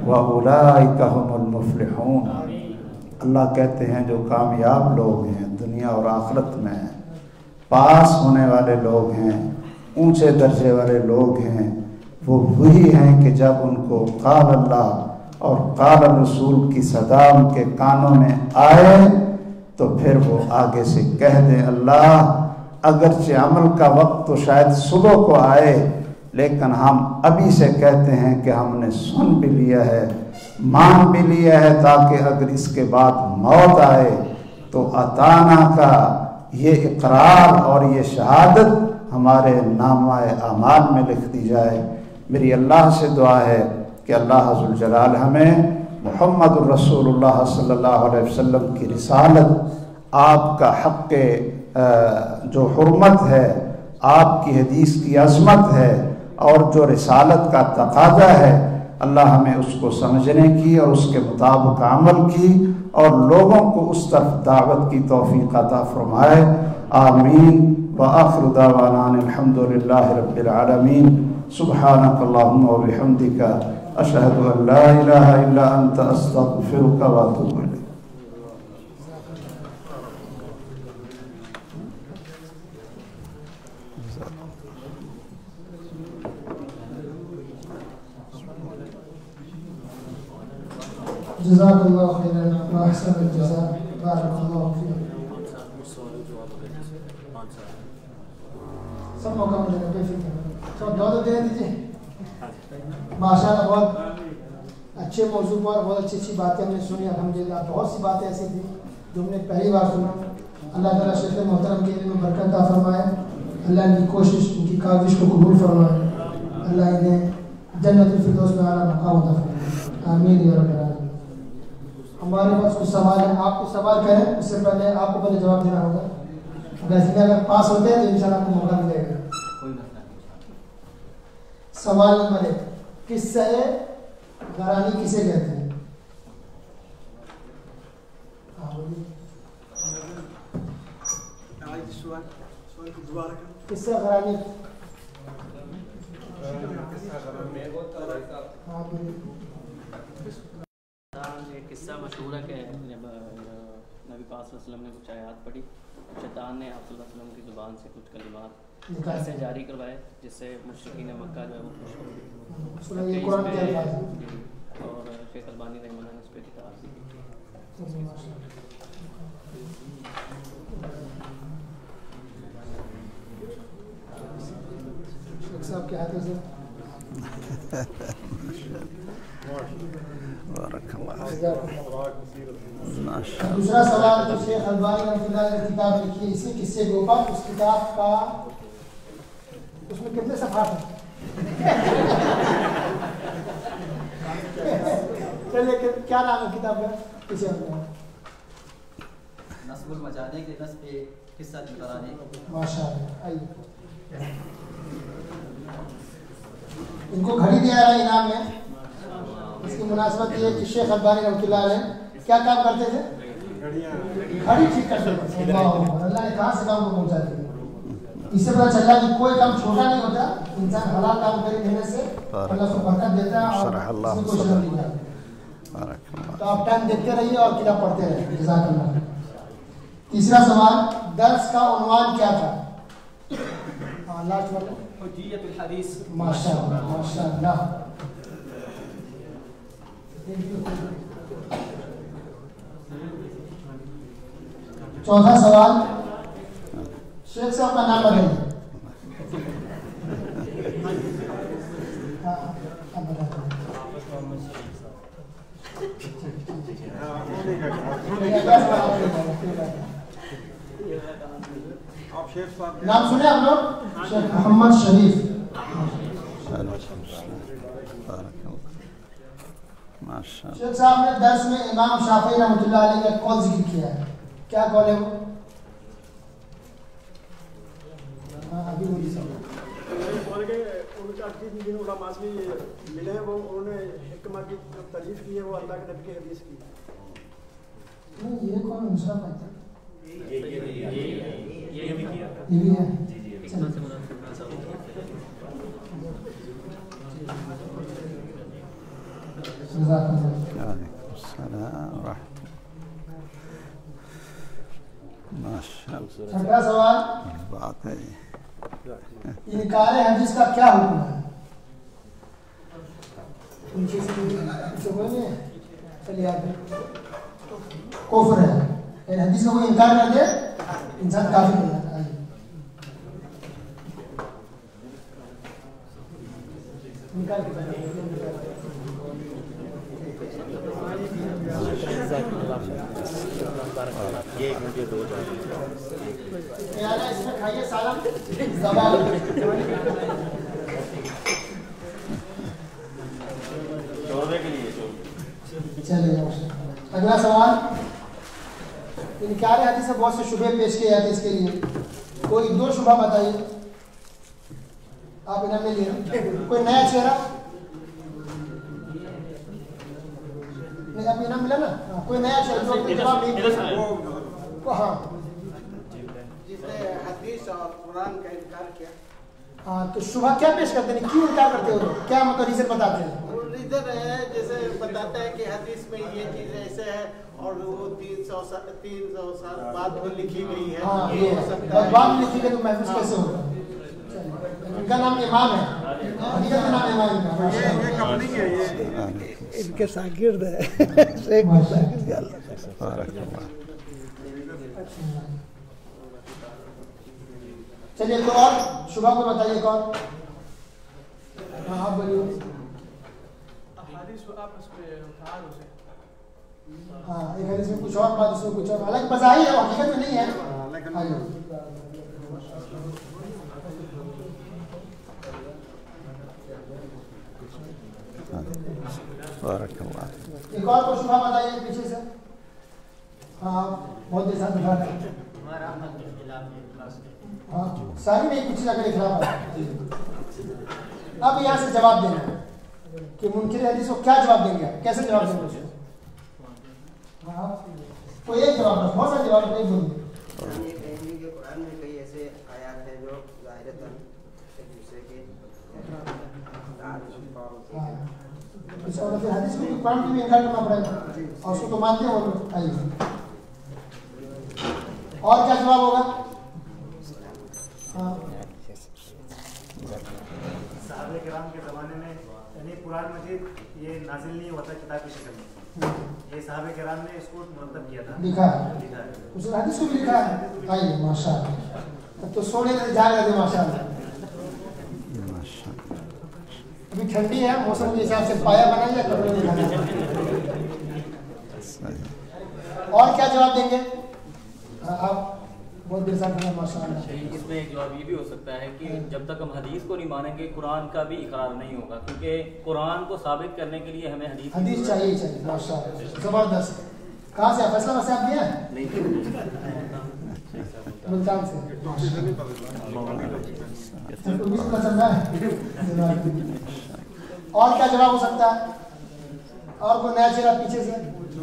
وَأُولَئِكَ هُمُ الْمُفْلِحُونَ، اللہ کہتے ہیں جو کامیاب لوگ ہیں دنیا اور آخرت میں، پاس ہونے والے لوگ ہیں، اونچے درجے والے لوگ ہیں، وہ وہی ہیں کہ جب ان کو قال اللہ اور قال الرسول کی صدا ان کے کانوں میں آئے تو پھر وہ آگے سے کہہ دیں، اللہ اگرچہ عمل کا وقت تو شاید صبح کو آئے، لیکن ہم ابھی سے کہتے ہیں کہ ہم نے سن بھی لیا ہے، مان بھی لیا ہے، تاکہ اگر اس کے بعد موت آئے تو اطانا کا یہ اقرار اور یہ شہادت ہمارے نامہ اعمال میں لکھ دی جائے۔ میری اللہ سے دعا ہے کہ اللہ عز و جلال ہمیں محمد الرسول اللہ صلی اللہ علیہ وسلم کی رسالت، آپ کا حق جو حرمت ہے، آپ کی حدیث کی عظمت ہے، اور جو رسالت کا تقاضا ہے، اللہ ہمیں اس کو سمجھنے کی اور اس کے مطابق عمل کی اور لوگوں کو اس طرف دعوت کی توفیق عطا فرمائے۔ آمین۔ وآخر دعوانا الحمدللہ رب العالمین۔ سبحانک اللہم وبحمدک، اشہد ان لا الہ الا انت، استغفرک واتوب الیک۔ جزاک اللہ خیرا و احسن الجزاء. بارک اللہ فیک. سب موقع ملے گا بے فکر. سب دعا دے دیجیے. ماشاء اللہ بہت اچھے موضوع پر بہت اچھی اچھی باتیں ہم نے سنی. الحمدللہ بہت سی باتیں ایسی تھیں جو ہم نے پہلی بار سنا. اللہ تعالیٰ شیخ محترم کے علم میں برکت عطا فرمائے. اللہ ان کی کوشش ان کی کاوش کو قبول فرمائے. اللہ انہیں جنت الفردوس میں اعلیٰ مقام عطا فرمائے. آمین یا رب العالمین. ہمارے پاس کچھ سوال ہیں. آپ کچھ سوال کریں اس سے پہلے آپ کو پہلے جواب دینا ہوگا. ویسے اگر پاس ہوتے ہیں تو انشاءاللہ آپ کو موقع ملے گا. سوال نمبر 1, قصہ غرانی کسے کہتے ہیں؟ قصہ غرانی. ایک قصہ مشہور ہے کہ جب نبی پاک صلی اللہ علیہ وسلم نے کچھ آیات پڑھی, شیطان نے آپ صلی اللہ علیہ وسلم کی زبان سے کچھ کلمات ایسے جاری کروائے جس سے مشرکین مکہ جو ہے وہ خوش ہوئے. اور شیخ البانی رحمہ اللہ نے اس پہ کتاب دی. صاحب کیا حدیث ہے؟ بارک اللہ. دوسرا سوال جو شیخ البانی رحمۃ اللہ علیہ نے کتاب لکھی ہے اسی قصے کے اوپر, اس کتاب کا اس میں کتنے صفحات ہیں؟ چلیے کیا نام ہے کتاب کا؟ کسے نصب المجانے کے نصب قصہ دلبرانے. ماشاء اللہ. آئیے ان کو گھڑی دیا رہا انعام میں. اس کی مناسبت یہ ہے کہ شیخ البانی رحمۃ اللہ علیہ کیا کام کرتے تھے؟ گھڑی ٹھیک کرتے تھے. اللہ نے کہاں سے کام کو پہنچا دیا. اس سے پتہ چلا کہ کوئی کام چھوٹا نہیں ہوتا. انسان حلال کام کرے دینے سے اللہ اس کو برکت دیتا ہے اور اس کو شرف نہیں دیتا. تو آپ ٹائم دیکھتے رہیے اور کتاب پڑھتے رہیے. جزاک اللہ. تیسرا سوال, درس کا عنوان کیا تھا؟ لاسٹ والا حجیت الحدیث. ماشاء اللہ ماشاء اللہ. چوتھا سوال, شیخ صاحب کا نام بدلیں. نام سنے آپ لوگ؟ شیخ محمد شریف. شیخ صاحب نے درس میں امام شافعی رحمۃ اللہ علیہ کا قول ذکر کیا ہے. کیا قول ہے وہ؟ ابھی وہی جن علماء سے ملے ہیں وہ انہوں نے حکمہ کی تعریف کی ہے وہ اللہ کے نبی کی حدیث کی. نہیں یہ کون دوسرا پڑھتا ہے؟ یہ بھی کیا. یہ بھی ہے. چھٹا سوال, بات ہے انکار حدیث کا کیا حکم ہے؟ کفر ہے. حدیث کا کوئی انکار کر دے انسان کافر ہو جاتا ہے. اس میں کھائیے سالم چلیے. اگلا سوال, انکار حدیث سے بہت سے شبہ پیش کیے جاتے ہیں. اس کے لیے کوئی 2 شبہ بتائیے. آپ انعام لے لیے. کوئی نیا چہرہ نہیں, آپ انعام ملا نا. کوئی نیا چہرہ جو اپنے جواب نہیں دیا. ہاں جس نے حدیث اور قرآن کا انکار کیا. ہاں تو شبہ کیا پیش کرتے ہیں, کیوں انکار کرتے ہو, کیا مطلب ریزن بتاتے ہیں؟ ریزن ہے جیسے بتاتا ہے کہ حدیث میں یہ چیز ایسے ہے اور وہ 300 سال بعد میں لکھی گئی ہے. ہاں یہ بعد میں لکھی گئی تو محفوظ کیسے ہوگا؟ ان کا نام امام ہے. حقیقت میں نام ہے ہمارے کا یہ کمپنی ہے یہ ان کے شاگرد ہے شیخ کے شاگرد ہے اللہ چلیے کوئی اور شبہ کو بتائیے کون ہاں آپ بولیے ہاں ایک حدیث میں کچھ اور بات اس میں کچھ اور الگ مظاہر ہے حقیقت میں نہیں ہے ایک اور کو شبہ بتائیے پیچھے سے ہاں بہت دیر ساتھ دکھا رہے ہیں ہاں ساری میں کچھ نہ کرے خلاف ہے اب یہاں سے جواب دینا ہے کہ منکر حدیث کو کیا جواب دیں گے کیسے جواب دیں گے ہاں کوئی ایک جواب ہے بہت سارے جواب نہیں بولیں گے قرآن میں کئی ایسے آیات ہیں جو ظاہرتاً ایک دوسرے کے اچھا اور پھر حدیث کو قرآن کی بھی انکار کرنا پڑے گا اور اس کو تو مانتے ہیں وہ آئیے اور کیا جواب ہوگا ہاں صحابہ کرام کے زمانے میں یعنی قرآن مجید یہ نازل نہیں ہوتا کتاب کی شکل میں یہ صحابہ کرام نے اس کو مرتب کیا تھا لکھا ہے اس نے حدیث کو بھی لکھا ہے آئیے ماشاء اللہ اب تو سونے سے جا رہے تھے ماشاء اللہ ابھی ٹھنڈی ہے موسم کے حساب سے پایا بنائیں یا کپڑے میں بنائیں اور کیا جواب دیں گے آپ بہت دیر ساتھ ہیں ماشاء اللہ اس میں ایک جواب یہ بھی ہو سکتا ہے کہ جب تک ہم حدیث کو نہیں مانیں گے قرآن کا بھی اقرار نہیں ہوگا کیونکہ قرآن کو ثابت کرنے کے لیے ہمیں حدیث چاہیے ماشاء اللہ زبردست کہاں سے فیصلہ میں سے آپ دیا ہے ملتان سے اور کیا جواب ہو سکتا ہے اور کوئی نیا چہرہ پیچھے سے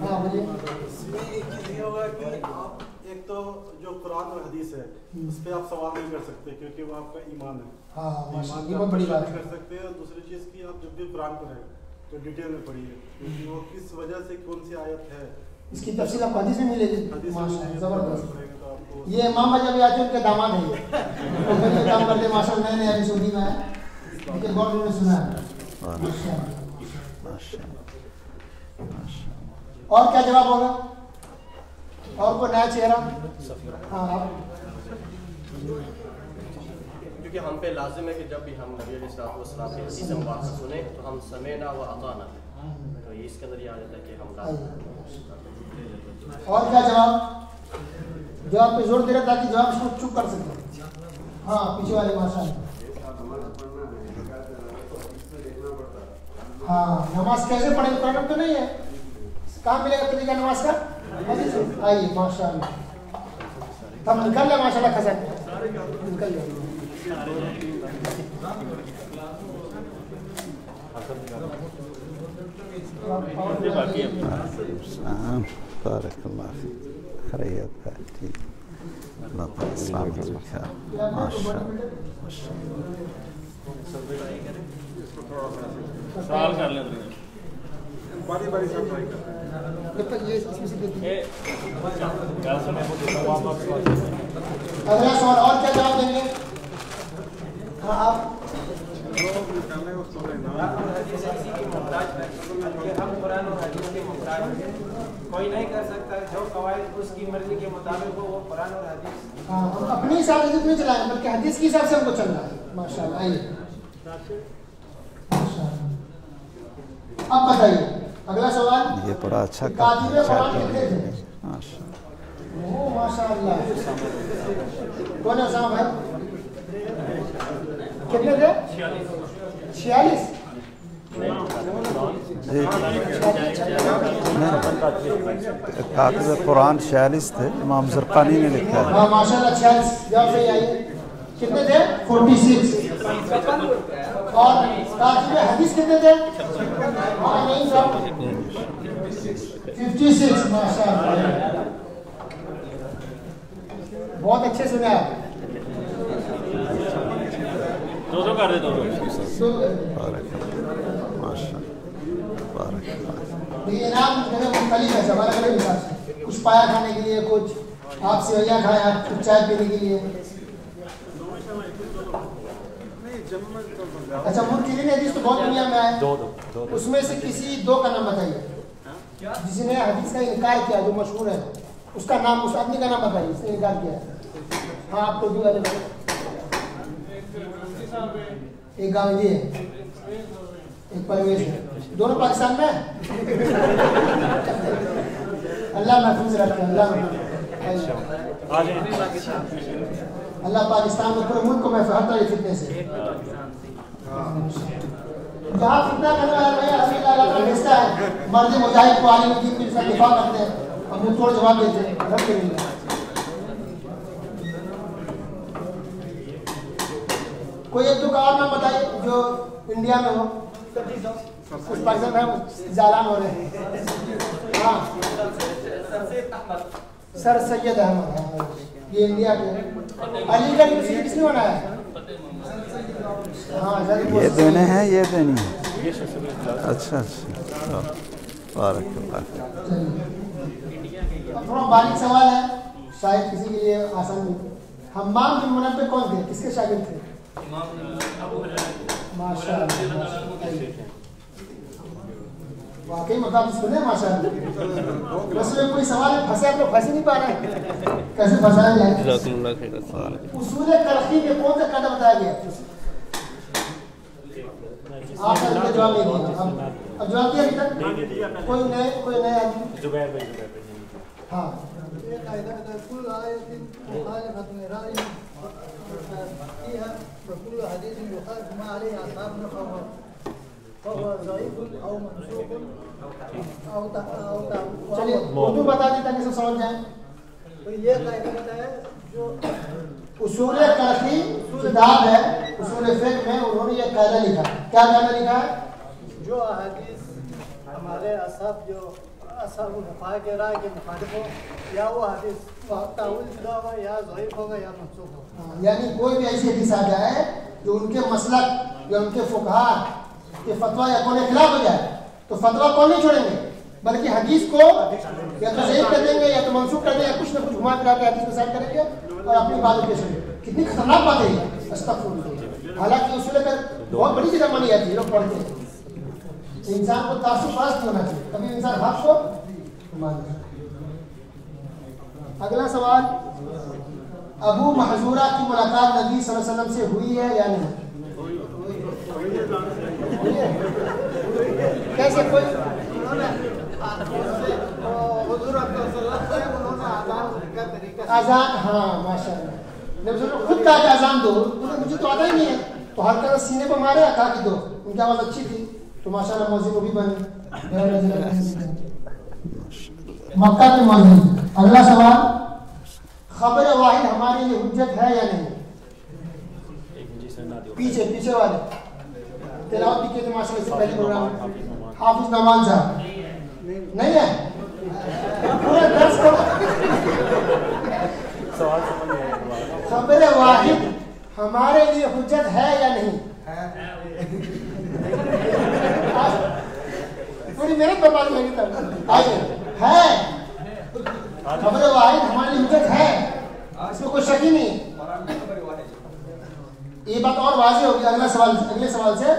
ہاں بولیے اس میں ایک چیز یہ ہوگا کہ آپ ایک تو جو قرآن اور حدیث ہے اس پہ آپ سوال نہیں کر سکتے کیونکہ وہ آپ کا ایمان ہے ہاں ایمان یہ بہت بڑی بات ہے کر سکتے ہیں اور دوسری چیز کی آپ جب بھی قرآن پڑھیں تو ڈیٹیل میں پڑھیے کیونکہ وہ کس وجہ سے کون سی آیت ہے اس کی تفصیل آپ کو حدیث میں ملے گی ماشاء اللہ زبردست تو یہ امام بھائی ابھی آتے ان کے داماد ہیں یہ کام کرتے ماشاء اللہ نئے نئے ابھی سعودی میں ہے لیکن بہت لوگوں نے سنا ہے اور کیا جواب ہوگا اور کوئی نیا چہرہ ہاں کیونکہ ہم پہ لازم ہے کہ جب بھی ہم نبی علیہ السلام کی حدیث بات سنیں تو ہم سمعنا و اطعنا تو اس کے اندر یہ آ جاتا ہے کہ ہم لازم اور کیا جواب جواب پہ زور دے رہا تاکہ جواب اس کو چپ کر سکے ہاں پیچھے والے ماشاء اللہ ہاں نماز کیسے پڑھیں گے قرآن تو نہیں ہے کہاں ملے گا طریقہ نماز کا آئیے ماشاء اللہ ہم نکل لیں ماشاء اللہ خزان نکل لیں بارك الله فيك خيريات ٹھیک اللہ تعالی السلام علیکم ماشاء سوال کر لیں باری باری سب ٹرائی کرتے ہیں جب تک یہ اس میں سے اگلا اگلا سوال اور کیا جواب دیں گے ہاں آپ کوئی نہیں کر سکتا جو قواعد اس کی مرضی کے مطابق ہو وہ قرآن اور حدیث ہاں ہم اپنے حساب سے نہیں چلائیں بلکہ حدیث کے حساب سے ہم کو چلنا ہے ماشاء اللہ آئیے اب بتائیے اگلا سوال یہ بڑا اچھا کاتب قرآن کتنے تھے ماشاء اللہ کون ہے اسامہ بھائی کتنے تھے 46 کاتب قرآن 46 تھے امام زرقانی نے لکھا ہے ہاں ماشاء اللہ 46 جواب صحیح آئیے کتنے تھے 46 اور کاتب حدیث کتنے تھے ہاں نہیں صاحب 56 ماشاء اللہ بہت اچھے سنے آپ دو کر دے دو لیکن انعام جگہ مختلف ہے ہمارا الگ حساب سے کچھ پایا کھانے کے لیے کچھ آپ سیویاں کھائیں آپ کچھ چائے پینے کے لیے اچھا منکرین حدیث تو بہت دنیا میں ہے، اس میں سے کسی دو کا نام بتائیے جس نے حدیث کا انکار کیا جو مشہور ہے، اس کا نام، اس آدمی کا نام بتائیے اس نے انکار کیا ہے. ہاں آپ کو والے ایک گاؤں جی ہے، ایک پرویز ہے، دونوں پاکستان میں اللہ محفوظ رکھے. اللہ پاکستان میں پورے ملک کو محفوظ ہر طرح فتنے سے، جہاں فتنہ کرنے والا اللہ بھیجتا ہے مرد مجاہد کو عالم دین کی دفاع کرتے ہیں اور منہ توڑ جواب دیتے ہیں. الحمدللہ. کوئی ایک دو کا اور نام بتائیے جو انڈیا میں ہو، کچھ پاکستان میں زالان ہو رہے ہیں. ہاں سر سید احمد، یہ انڈیا کے. علی گڑھ یونیورسٹی کس نے بنایا ہے؟ یہ دینے ہیں، یہ دینی ہے. اچھا اچھا، بارک اللہ. تھوڑا باریک سوال ہے، شاید کسی کے لیے آسان نہیں. حمام بن منبہ کون تھے، کس کے شاگرد تھے؟ ماشاء اللہ، واقعی مقام سنے ماشاء اللہ. بس میں کوئی سوال ہے پھنسے، آپ لوگ پھنس نہیں پا رہے ہیں، کیسے پھنسایا جائے؟ اصول تلقی میں کون سا قاعدہ بتایا گیا؟ آپ نے جواب نہیں دیا. اب جواب دیا ابھی تک کوئی نئے آدمی؟ ہاں چلیے اردو بتا دیں تاکہ سب سمجھ جائیں. تو یہ قاعدہ ہے جو اصول تلقی کتاب ہے، اصول فقہ میں انہوں نے یہ قاعدہ لکھا. کیا قاعدہ لکھا ہے؟ جو احادیث ہمارے اصحاب جو اصحاب الفقہ کے رائے کے مخالف ہو، یا وہ حدیث تعویل شدہ ہو، یا ضعیف ہوگا یا منسوخ ہوگا. یعنی کوئی بھی ایسی حدیث آ جائے جو ان کے مسلک یا ان کے فقہا کے فتویٰ یا قول خلاف ہو جائے تو فتویٰ قول نہیں چھوڑیں گے، بلکہ حدیث کو یا تو ضعیف کر دیں گے یا تو منسوخ کر دیں گے، یا کچھ نہ کچھ گھما پھرا کے حدیث کو سائڈ کریں گے اور اپنی بات پیش کریں گے. کتنی خطرناک بات ہے یہ، استغفر اللہ. حالانکہ اصول پر بہت بڑی چیزیں مانی جاتی ہے، لوگ پڑھتے ہیں. انسان کو تعصب پرست ہونا چاہیے، کبھی انسان حق کو مانتا. اگلا سوال، ابو محذورہ کی ملاقات نبی صلی اللہ علیہ وسلم سے ہوئی ہے یا نہیں؟ کیسے کوئی اذان؟ ہاں ماشاء اللہ، خود کہا کہ اذان دو، مجھے تو آتا ہی نہیں ہے، تو ہر طرح سینے کو مارے، کہا کہ دو. ان کی آواز اچھی تھی تو ماشاء اللہ مؤذن وہ بھی بنے، مکہ کے مؤذن. اگلا سوال، خبر واحد ہمارے لیے حجت ہے یا نہیں؟ پیچھے والے تلاوت بھی کیے تھے ماشاء اللہ اس سے پہلے پروگرام. حافظ نعمان صاحب نہیں ہے، پورا درس کو خبر واحد ہمارے لیے حجت ہے یا نہیں؟ پوری محنت برباد ہوگی تب. آئیے، ہے خبر واحد ہمارے لیے حجت ہے، اس میں کوئی شک ہی نہیں. یہ بات اور واضح ہوگی اگلے سوال سے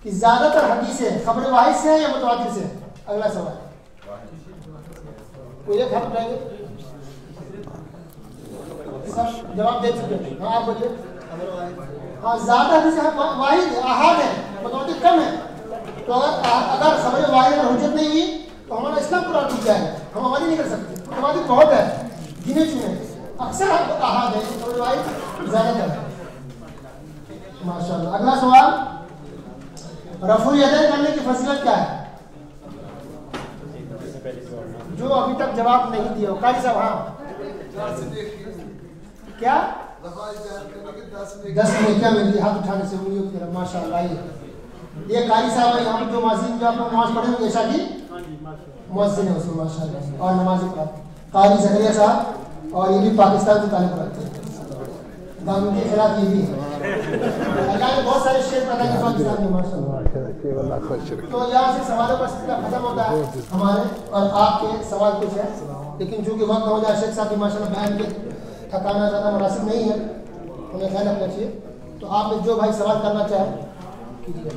کہ زیادہ تر حدیثیں خبر واحد سے ہیں یا متواتر سے. اگلا سوال کوئی ایک ہم رہیں گے، سب جواب دے چکے ہیں. ہاں آپ بولیے. ہاں زیادہ حدیثیں واحد احاد ہیں، متواتر کم ہے. تو اگر خبر واحد اور حجت نہیں ہوئی تو ہمارا اسلام پورا ٹوٹ جائے گا، ہم عمل نہیں کر سکتے. متواتر بہت ہے، گنے چنے، اکثر احاد ہے، خبر واحد زیادہ تر ہے. ماشاء اللہ. اگلا سوال، رفع یدین کرنے کی فضیلت کیا ہے؟ جو ابھی تک جواب نہیں دیا قاری صاحب. ہاں کیا 10 منٹ کیا ملتی ہاتھ اٹھانے سے انگلیوں کی طرف. ماشاء اللہ. یہ قاری صاحب ہے یہاں جو مؤذن جو آپ لوگ نماز پڑھے ہوئے عشاء کی مؤذن ہے اس میں ماشاء اللہ، اور نماز پڑھتے قاری زکریا صاحب، اور یہ بھی پاکستان سے تعلق رکھتے ہیں. قانون کے خلاف یہ بھی ہے. اللہ نے بہت سارے شعر پیدا کیے پاکستان میں ماشاء اللہ. تو یہاں سے سوالوں کا سلسلہ ختم ہوتا ہے ہمارے، اور آپ کے سوال کچھ ہے، لیکن چونکہ وقت ہو جائے، شیخ صاحب کی ماشاء اللہ بیان کے تھکانا زیادہ مناسب نہیں ہے، انہیں خیال رکھنا چاہیے. تو آپ میں جو بھائی سوال کرنا چاہیں کیجیے.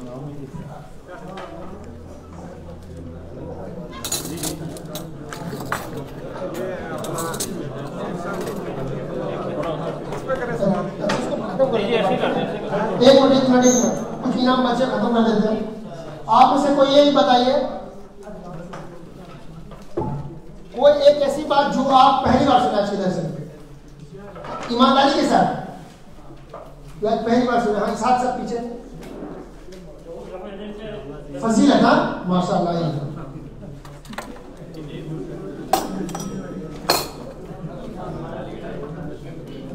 ایک منٹ کچھ انعام بچے ختم کر دیتے ہیں. آپ میں سے کوئی یہ بتائیے کوئی ایک ایسی بات جو آپ پہلی بار سنا اچھی طرح سے ایمانداری کے ساتھ جو آج پہلی بار سنا. ہاں ساتھ ساتھ پیچھے فضیلت. ہاں ماشاء اللہ.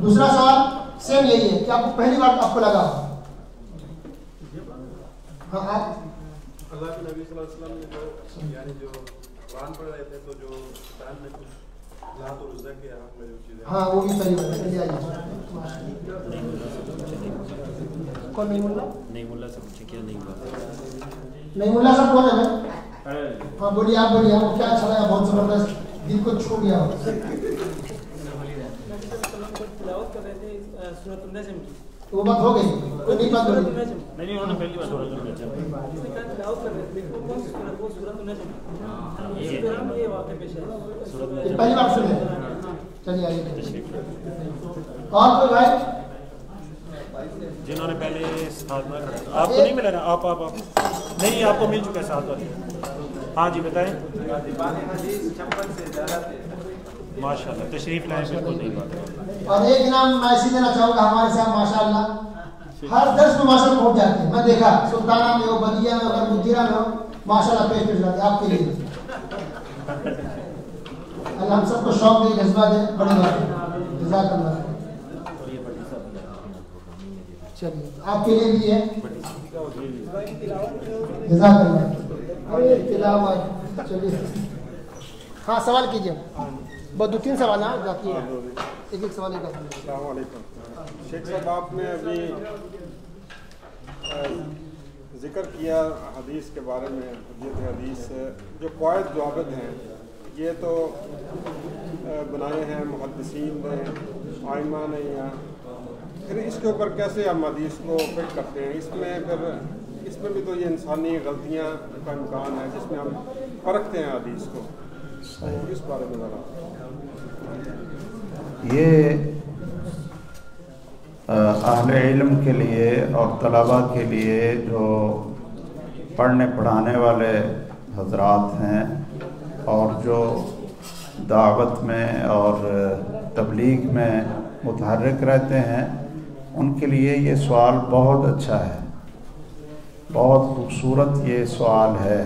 دوسرا سوال سیم یہی ہے کہ آپ کو پہلی بار آپ کو لگا. ہاں آپ اللہ کے نبی صلی اللہ علیہ وسلم نے جو یعنی جو قرآن پڑھ رہے تھے تو جو قرآن میں کچھ لات اور عزا کے حق میں جو چیزیں ہاں وہ بھی صحیح بات ہے. چلیے آئیے. کون نہیں ملا؟ نہیں ملا سے پوچھے کیا نہیں ہوا. نہیں ملا صاحب کون ہے میں؟ ہاں بولیے آپ بولیے. آپ کو کیا اچھا لگا؟ بہت زبردست دل کو چھو گیا. وہ بات ہو گئی کوئی نہیں بات ہو گئی. نہیں انہوں نے پہلی بار سورۃ پہلی بار سنے. چلیے آئیے. اور کوئی بھائی جنہوں نے پہلے ساتھ میں کھڑا تھا. آپ کو نہیں ملا نا؟ آپ نہیں آپ کو مل چکا ہے ساتھ والے. ہاں جی بتائیں. ماشاء اللہ تشریف لائے. بالکل نہیں بات. اور ایک نام میں اسی دینا چاہوں گا ہمارے صاحب ماشاء اللہ ہر درس میں ماشاء اللہ پہنچ جاتے ہیں. میں دیکھا سلطانہ میں ہو, بدیہ میں ہو, اگر مدیرہ میں ہو, ماشاء اللہ پیش جاتے آپ کے لیے. اللہ ہم سب کو شوق دے, جذبہ دے. بڑی بات ہے. جزاک اللہ. چلیے آپ کے لیے بھی ہے. جزاک اللہ. تلاوت. چلیے ہاں سوال کیجیے. بہت دو تین سوال ہیں باقی ایک ایک سوال. السلام علیکم شیخ صاحب. آپ نے ابھی ذکر کیا حدیث کے بارے میں. حدیث جو قواعد ضوابط ہیں یہ تو بنائے ہیں محدثین نے, آئمہ نے, یا پھر اس کے اوپر کیسے ہم حدیث کو فٹ کرتے ہیں؟ اس میں بھی تو یہ انسانی غلطیاں کا امکان ہے جس میں ہم پرکھتے ہیں حدیث کو. اس بارے میں ذرا. یہ اہل علم کے لیے اور طلباء کے لیے جو پڑھنے پڑھانے والے حضرات ہیں اور جو دعوت میں اور تبلیغ میں متحرک رہتے ہیں ان کے لیے یہ سوال بہت اچھا ہے. بہت خوبصورت یہ سوال ہے.